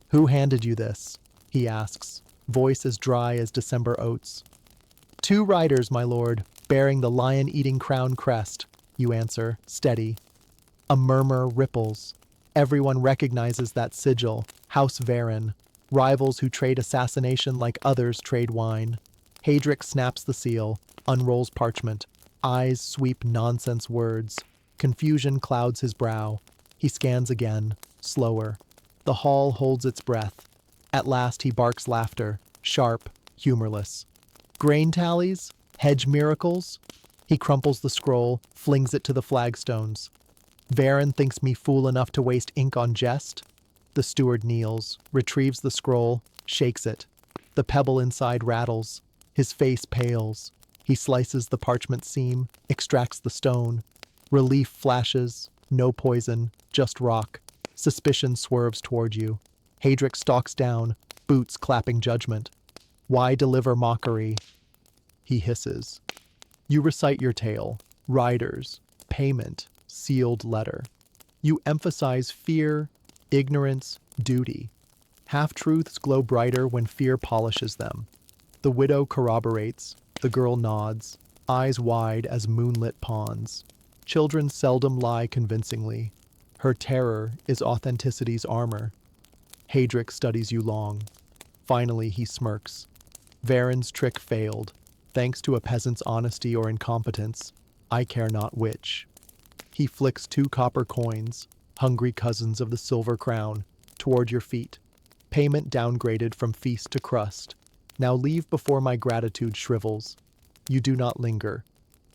"Who handed you this?" he asks, voice as dry as December oats. "2 riders, my lord, bearing the lion-eating crown crest," you answer, steady. A murmur ripples. Everyone recognizes that sigil, House Varen, rivals who trade assassination like others trade wine. Hadric snaps the seal, unrolls parchment. Eyes sweep nonsense words. Confusion clouds his brow. He scans again, slower. The hall holds its breath. At last he barks laughter, sharp, humorless. "Grain tallies? Hedge miracles?" He crumples the scroll, flings it to the flagstones. "Varen thinks me fool enough to waste ink on jest?" The steward kneels, retrieves the scroll, shakes it. The pebble inside rattles. His face pales. He slices the parchment seam, extracts the stone. Relief flashes, no poison, just rock. Suspicion swerves toward you. Hadric stalks down, boots clapping judgment. "Why deliver mockery?" He hisses. You recite your tale. Riders, payment, sealed letter. You emphasize fear, ignorance, duty. Half-truths glow brighter when fear polishes them. The widow corroborates. The girl nods, eyes wide as moonlit ponds. Children seldom lie convincingly. Her terror is authenticity's armor. Hadric studies you long. Finally, he smirks. Varen's trick failed, thanks to a peasant's honesty or incompetence. I care not which. He flicks 2 copper coins, hungry cousins of the silver crown, toward your feet. Payment downgraded from feast to crust. Now leave before my gratitude shrivels. You do not linger.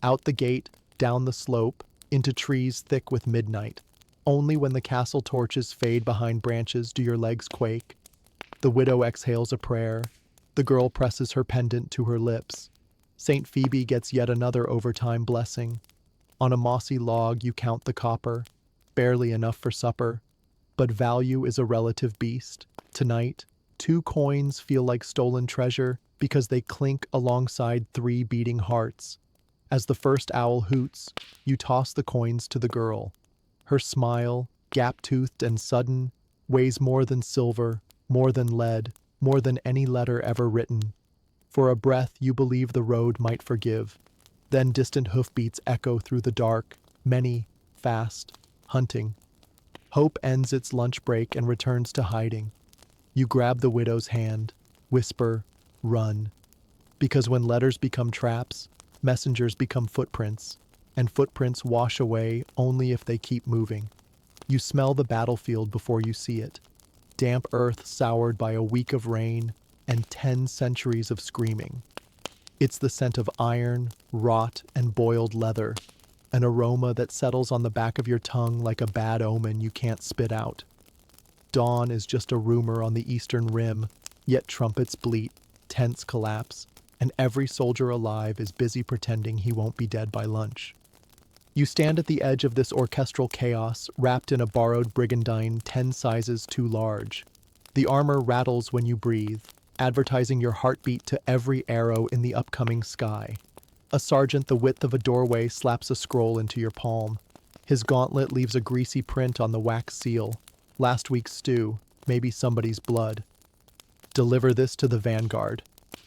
Out the gate, down the slope, into trees thick with midnight. Only when the castle torches fade behind branches do your legs quake. The widow exhales a prayer. The girl presses her pendant to her lips. Saint Phoebe gets yet another overtime blessing. On a mossy log you count the copper, barely enough for supper. But value is a relative beast. Tonight, 2 coins feel like stolen treasure because they clink alongside 3 beating hearts. As the first owl hoots, you toss the coins to the girl. Her smile, gap-toothed and sudden, weighs more than silver, more than lead, more than any letter ever written. For a breath you believe the road might forgive. Then distant hoofbeats echo through the dark, many, fast, hunting. Hope ends its lunch break and returns to hiding. You grab the widow's hand, whisper, run. Because when letters become traps, messengers become footprints, and footprints wash away only if they keep moving. You smell the battlefield before you see it. Damp earth soured by a week of rain and 10 centuries of screaming. It's the scent of iron, rot, and boiled leather, an aroma that settles on the back of your tongue like a bad omen you can't spit out. Dawn is just a rumor on the eastern rim, yet trumpets bleat, tents collapse, and every soldier alive is busy pretending he won't be dead by lunch. You stand at the edge of this orchestral chaos, wrapped in a borrowed brigandine 10 sizes too large. The armor rattles when you breathe, advertising your heartbeat to every arrow in the upcoming sky. A sergeant the width of a doorway slaps a scroll into your palm. His gauntlet leaves a greasy print on the wax seal. Last week's stew, maybe somebody's blood. Deliver this to the vanguard.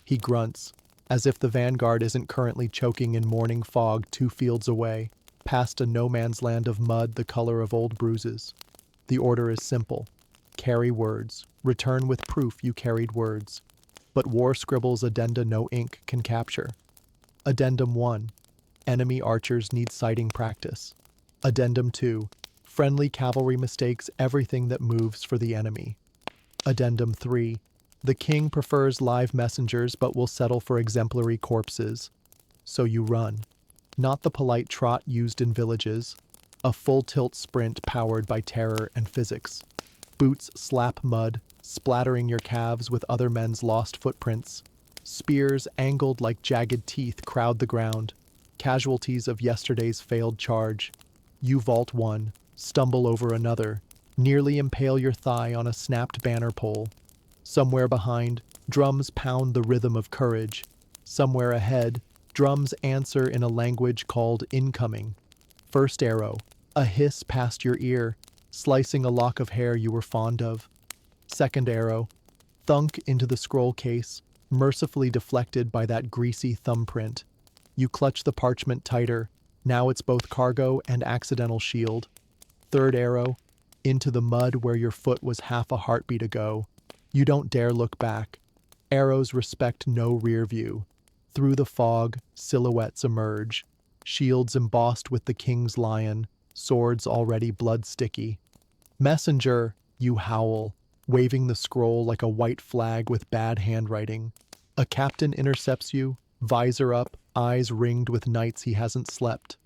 He grunts, as if the vanguard isn't currently choking in morning fog 2 fields away, past a no-man's land of mud the color of old bruises. The order is simple. Carry words. Return with proof you carried words. But war scribbles addenda no ink can capture. Addendum 1. Enemy archers need sighting practice. Addendum 2. Friendly cavalry mistakes everything that moves for the enemy. Addendum 3. The king prefers live messengers but will settle for exemplary corpses. So you run. Not the polite trot used in villages. A full-tilt sprint powered by terror and physics. Boots slap mud, splattering your calves with other men's lost footprints. Spears angled like jagged teeth crowd the ground. Casualties of yesterday's failed charge. You vault one, stumble over another, nearly impale your thigh on a snapped banner pole. Somewhere behind, drums pound the rhythm of courage. Somewhere ahead, drums answer in a language called incoming. First arrow, a hiss past your ear, slicing a lock of hair you were fond of. Second arrow, thunk into the scroll case, mercifully deflected by that greasy thumbprint. You clutch the parchment tighter. Now it's both cargo and accidental shield. Third arrow, into the mud where your foot was half a heartbeat ago. You don't dare look back. Arrows respect no rear view. Through the fog, silhouettes emerge. Shields embossed with the king's lion, swords already blood-sticky. Messenger, you howl, waving the scroll like a white flag with bad handwriting. A captain intercepts you, visor up, eyes ringed with nights he hasn't slept.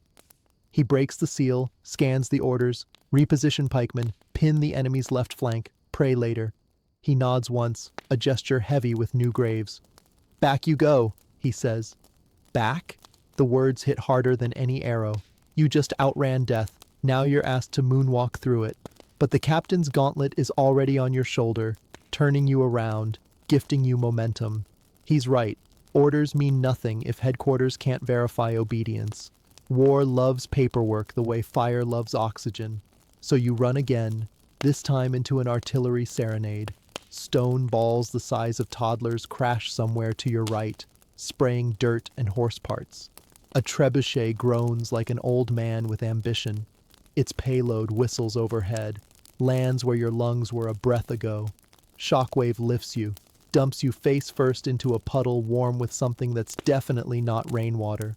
He breaks the seal, scans the orders, reposition pikemen, pin the enemy's left flank, pray later. He nods once, a gesture heavy with new graves. Back you go, he says. Back? The words hit harder than any arrow. You just outran death. Now you're asked to moonwalk through it. But the captain's gauntlet is already on your shoulder, turning you around, gifting you momentum. He's right. Orders mean nothing if headquarters can't verify obedience. War loves paperwork the way fire loves oxygen. So you run again, this time into an artillery serenade. Stone balls the size of toddlers crash somewhere to your right, spraying dirt and horse parts. A trebuchet groans like an old man with ambition. Its payload whistles overhead, lands where your lungs were a breath ago. Shockwave lifts you, dumps you face first into a puddle warm with something that's definitely not rainwater.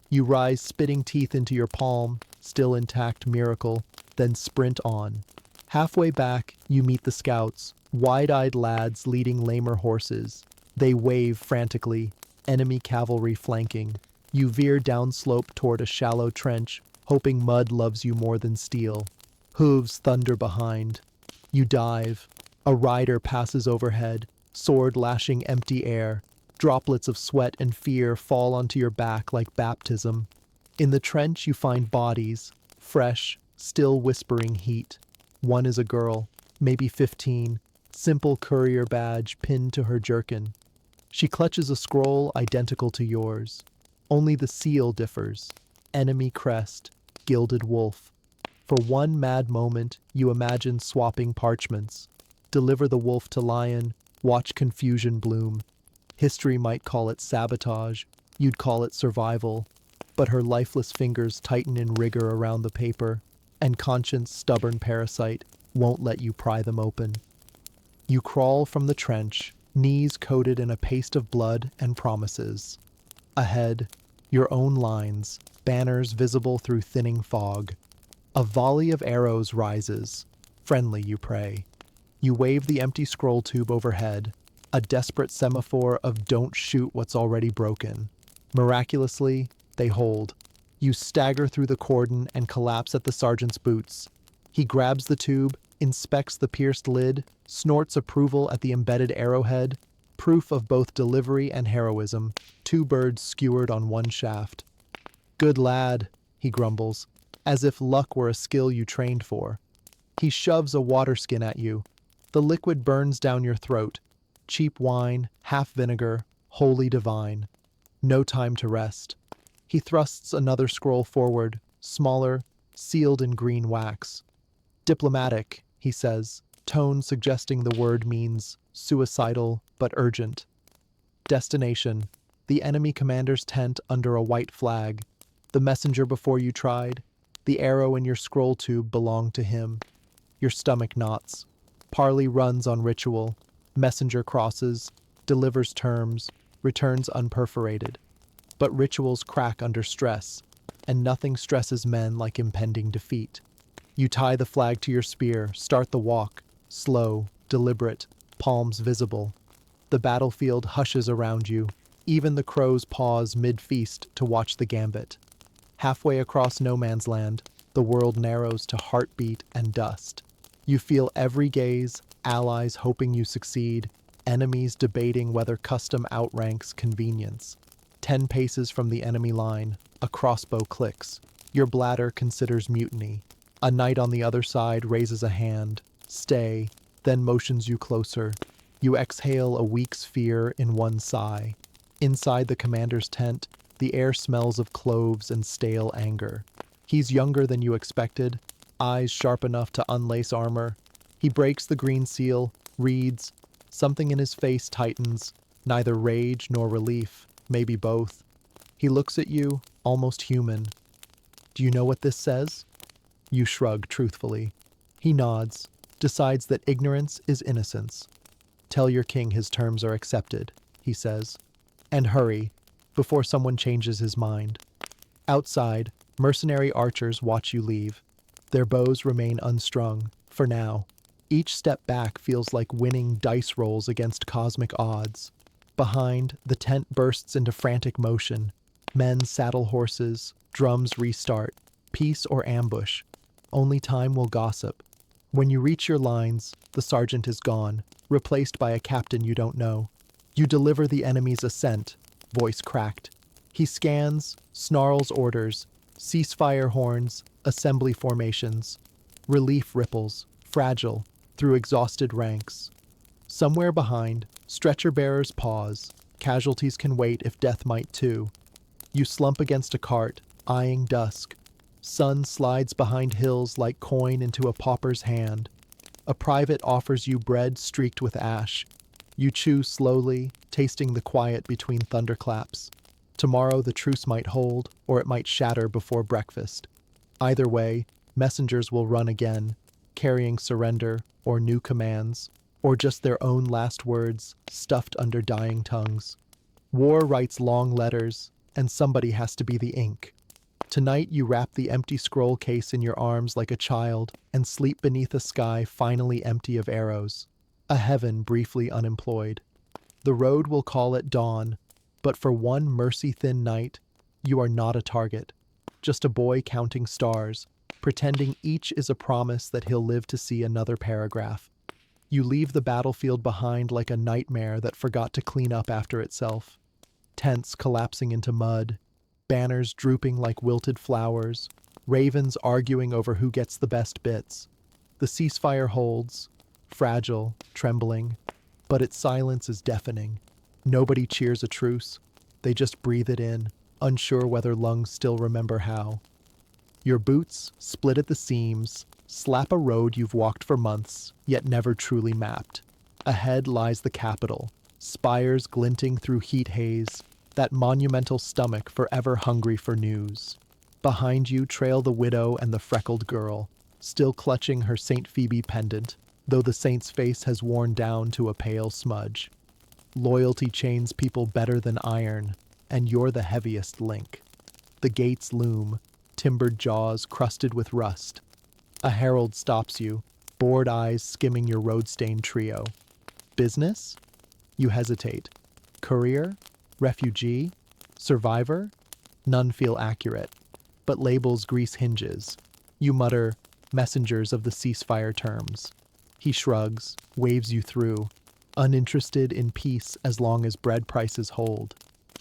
You rise, spitting teeth into your palm, still intact miracle, then sprint on. Halfway back, you meet the scouts, wide-eyed lads leading lamer horses. They wave frantically, enemy cavalry flanking. You veer downslope toward a shallow trench, hoping mud loves you more than steel. Hooves thunder behind. You dive. A rider passes overhead, sword lashing empty air. Droplets of sweat and fear fall onto your back like baptism. In the trench you find bodies, fresh, still whispering heat. One is a girl, maybe 15, simple courier badge pinned to her jerkin. She clutches a scroll identical to yours. Only the seal differs. Enemy crest, gilded wolf. For one mad moment, you imagine swapping parchments. Deliver the wolf to lion, watch confusion bloom. History might call it sabotage, you'd call it survival. But her lifeless fingers tighten in rigor around the paper, and conscience, stubborn parasite, won't let you pry them open. You crawl from the trench, knees coated in a paste of blood and promises. Ahead, your own lines, banners visible through thinning fog. A volley of arrows rises. Friendly, you pray. You wave the empty scroll tube overhead, a desperate semaphore of don't shoot what's already broken. Miraculously, they hold. You stagger through the cordon and collapse at the sergeant's boots. He grabs the tube, inspects the pierced lid, snorts approval at the embedded arrowhead, proof of both delivery and heroism, 2 birds skewered on one shaft. Good lad, he grumbles, as if luck were a skill you trained for. He shoves a water skin at you. The liquid burns down your throat. Cheap wine, half vinegar, wholly divine. No time to rest. He thrusts another scroll forward, smaller, sealed in green wax. Diplomatic, he says, tone suggesting the word means suicidal but urgent. Destination, the enemy commander's tent under a white flag. The messenger before you tried. The arrow in your scroll tube belonged to him. Your stomach knots. Parley runs on ritual. Messenger crosses, delivers terms, returns unperforated. But rituals crack under stress, and nothing stresses men like impending defeat. You tie the flag to your spear, start the walk, slow, deliberate, palms visible. The battlefield hushes around you. Even the crows pause mid-feast to watch the gambit. Halfway across no man's land, the world narrows to heartbeat and dust. You feel every gaze, allies hoping you succeed, enemies debating whether custom outranks convenience. 10 paces from the enemy line, a crossbow clicks. Your bladder considers mutiny. A knight on the other side raises a hand. Stay, then motions you closer. You exhale a week's fear in one sigh. Inside the commander's tent, the air smells of cloves and stale anger. He's younger than you expected, eyes sharp enough to unlace armor. He breaks the green seal, reads. Something in his face tightens, neither rage nor relief, maybe both. He looks at you, almost human. Do you know what this says? You shrug truthfully. He nods, decides that ignorance is innocence. Tell your king his terms are accepted, he says. And hurry, before someone changes his mind. Outside, mercenary archers watch you leave. Their bows remain unstrung, for now. Each step back feels like winning dice rolls against cosmic odds. Behind, the tent bursts into frantic motion. Men saddle horses, drums restart. Peace or ambush. Only time will gossip. When you reach your lines, the sergeant is gone, replaced by a captain you don't know. You deliver the enemy's assent, voice cracked. He scans, snarls orders, ceasefire horns, assembly formations. Relief ripples, fragile, through exhausted ranks. Somewhere behind, stretcher bearers pause. Casualties can wait if death might too. You slump against a cart, eyeing dusk. Sun slides behind hills like coin into a pauper's hand. A private offers you bread streaked with ash. You chew slowly, tasting the quiet between thunderclaps. Tomorrow the truce might hold, or it might shatter before breakfast. Either way, messengers will run again, carrying surrender, or new commands, or just their own last words stuffed under dying tongues. War writes long letters, and somebody has to be the ink. Tonight you wrap the empty scroll case in your arms like a child and sleep beneath a sky finally empty of arrows, a heaven briefly unemployed. The road will call at dawn, but for one mercy-thin night, you are not a target, just a boy counting stars, pretending each is a promise that he'll live to see another paragraph. You leave the battlefield behind like a nightmare that forgot to clean up after itself. Tents collapsing into mud, banners drooping like wilted flowers, ravens arguing over who gets the best bits. The ceasefire holds, fragile, trembling, but its silence is deafening. Nobody cheers a truce. They just breathe it in, unsure whether lungs still remember how. Your boots, split at the seams, slap a road you've walked for months, yet never truly mapped. Ahead lies the capital, spires glinting through heat haze, that monumental stomach forever hungry for news. Behind you trail the widow and the freckled girl, still clutching her St. Phoebe pendant, though the saint's face has worn down to a pale smudge. Loyalty chains people better than iron, and you're the heaviest link. The gates loom, timbered jaws crusted with rust. A herald stops you, bored eyes skimming your road-stained trio. Business? You hesitate. Courier? Refugee? Survivor? None feel accurate, but labels grease hinges. You mutter, messengers of the ceasefire terms. He shrugs, waves you through, uninterested in peace as long as bread prices hold.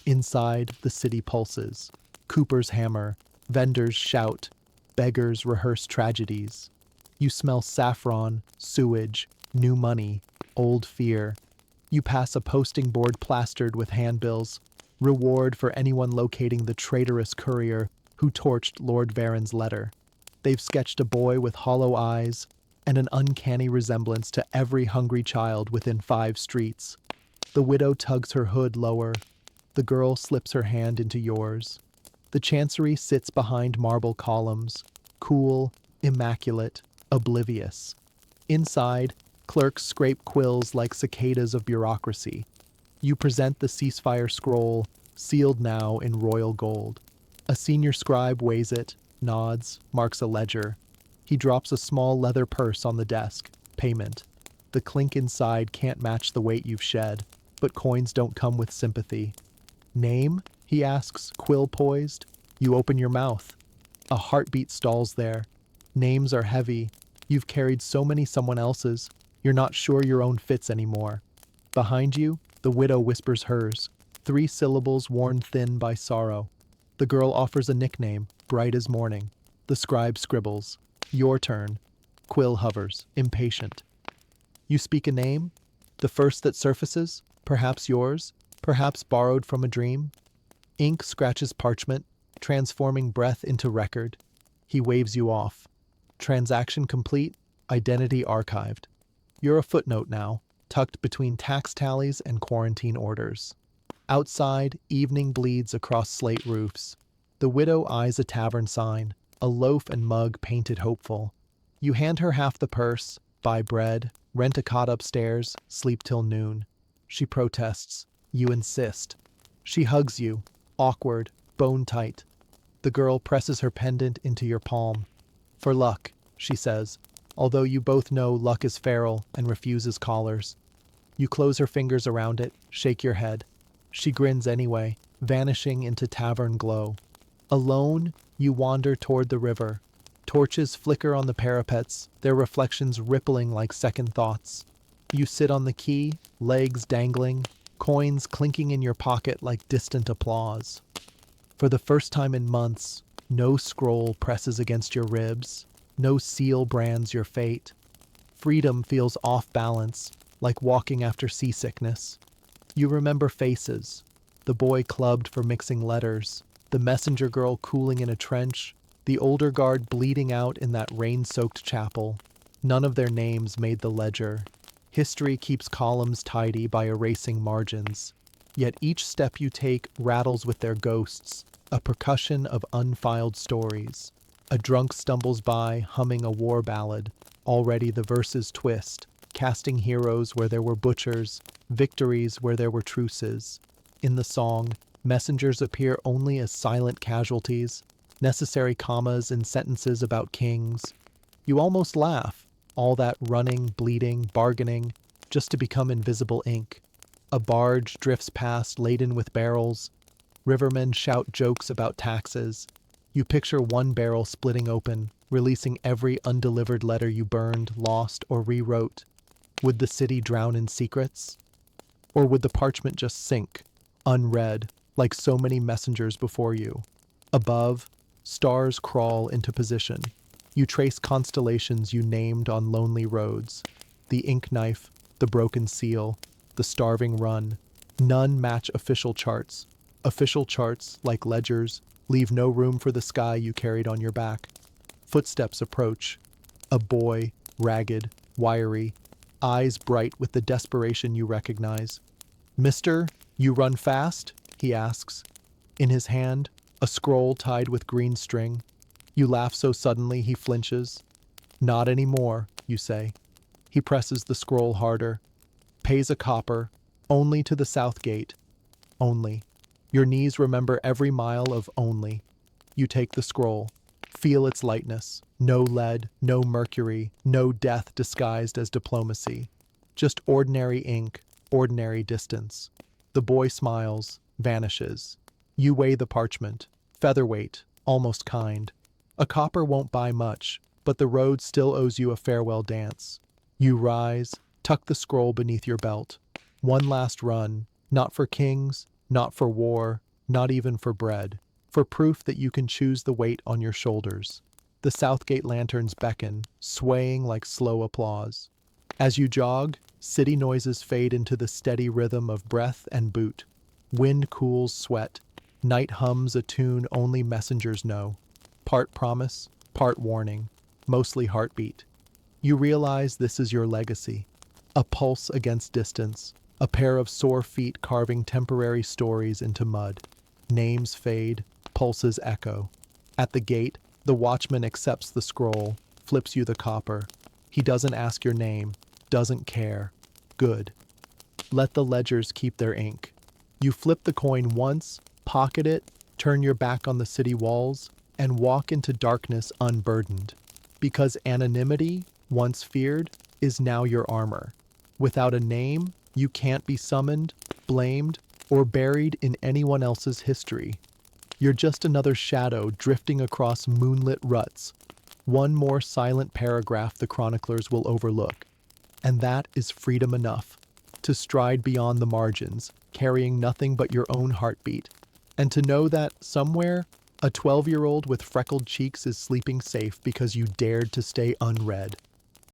Inside, the city pulses. Coopers hammer, vendors shout, beggars rehearse tragedies. You smell saffron, sewage, new money, old fear. You pass a posting board plastered with handbills, reward for anyone locating the traitorous courier who torched Lord Varon's letter. They've sketched a boy with hollow eyes and an uncanny resemblance to every hungry child within 5 streets. The widow tugs her hood lower. The girl slips her hand into yours. The chancery sits behind marble columns, cool, immaculate, oblivious. Inside, clerks scrape quills like cicadas of bureaucracy. You present the ceasefire scroll, sealed now in royal gold. A senior scribe weighs it, nods, marks a ledger. He drops a small leather purse on the desk. Payment. The clink inside can't match the weight you've shed, but coins don't come with sympathy. Name? He asks, quill poised. You open your mouth. A heartbeat stalls there. Names are heavy. You've carried so many someone else's, you're not sure your own fits anymore. Behind you, the widow whispers hers, 3 syllables worn thin by sorrow. The girl offers a nickname, bright as morning. The scribe scribbles, your turn. Quill hovers, impatient. You speak a name? The first that surfaces? Perhaps yours? Perhaps borrowed from a dream? Ink scratches parchment, transforming breath into record. He waves you off. Transaction complete, identity archived. You're a footnote now, tucked between tax tallies and quarantine orders. Outside, evening bleeds across slate roofs. The widow eyes a tavern sign, a loaf and mug painted hopeful. You hand her half the purse, buy bread, rent a cot upstairs, sleep till noon. She protests. You insist. She hugs you, awkward, bone-tight. The girl presses her pendant into your palm. For luck, she says, although you both know luck is feral and refuses collars. You close her fingers around it, shake your head. She grins anyway, vanishing into tavern glow. Alone, you wander toward the river. Torches flicker on the parapets, their reflections rippling like second thoughts. You sit on the quay, legs dangling, coins clinking in your pocket like distant applause. For the first time in months, no scroll presses against your ribs, no seal brands your fate. Freedom feels off balance, like walking after seasickness. You remember faces, the boy clubbed for mixing letters, the messenger girl cooling in a trench, the older guard bleeding out in that rain-soaked chapel. None of their names made the ledger. History keeps columns tidy by erasing margins. Yet each step you take rattles with their ghosts, a percussion of unfiled stories. A drunk stumbles by, humming a war ballad. Already the verses twist, casting heroes where there were butchers, victories where there were truces. In the song, Messengers appear only as silent casualties, necessary commas in sentences about kings. You almost laugh, all that running, bleeding, bargaining, just to become invisible ink. A barge drifts past laden with barrels. Rivermen shout jokes about taxes. You picture one barrel splitting open, releasing every undelivered letter you burned, lost, or rewrote. Would the city drown in secrets? Or would the parchment just sink, unread, like so many messengers before you? Above, stars crawl into position. You trace constellations you named on lonely roads. The ink knife, the broken seal, the starving run. None match official charts. Official charts, like ledgers, leave no room for the sky you carried on your back. Footsteps approach. A boy, ragged, wiry, eyes bright with the desperation you recognize. "Mister, you run fast?" he asks. In his hand, a scroll tied with green string. You laugh so suddenly he flinches. "Not anymore," you say. He presses the scroll harder. "Pays a copper, only to the south gate." Only. Your knees remember every mile of only. You take the scroll. Feel its lightness. No lead, no mercury, no death disguised as diplomacy. Just ordinary ink, ordinary distance. The boy smiles, vanishes. You weigh the parchment. Featherweight, almost kind. A copper won't buy much, but the road still owes you a farewell dance. You rise, tuck the scroll beneath your belt. One last run, not for kings, not for war, not even for bread, for proof that you can choose the weight on your shoulders. The Southgate lanterns beckon, swaying like slow applause. As you jog, city noises fade into the steady rhythm of breath and boot. Wind cools sweat. Night hums a tune only messengers know. Part promise, part warning, mostly heartbeat. You realize this is your legacy. A pulse against distance, a pair of sore feet carving temporary stories into mud. Names fade, pulses echo. At the gate, the watchman accepts the scroll, flips you the copper. He doesn't ask your name, doesn't care. Good. Let the ledgers keep their ink. You flip the coin once, pocket it, turn your back on the city walls, and walk into darkness unburdened. Because anonymity, once feared, is now your armor. Without a name, you can't be summoned, blamed, or buried in anyone else's history. You're just another shadow drifting across moonlit ruts. One more silent paragraph the chroniclers will overlook. And that is freedom enough. To stride beyond the margins, carrying nothing but your own heartbeat. And to know that, somewhere, a 12-year-old with freckled cheeks is sleeping safe because you dared to stay unread.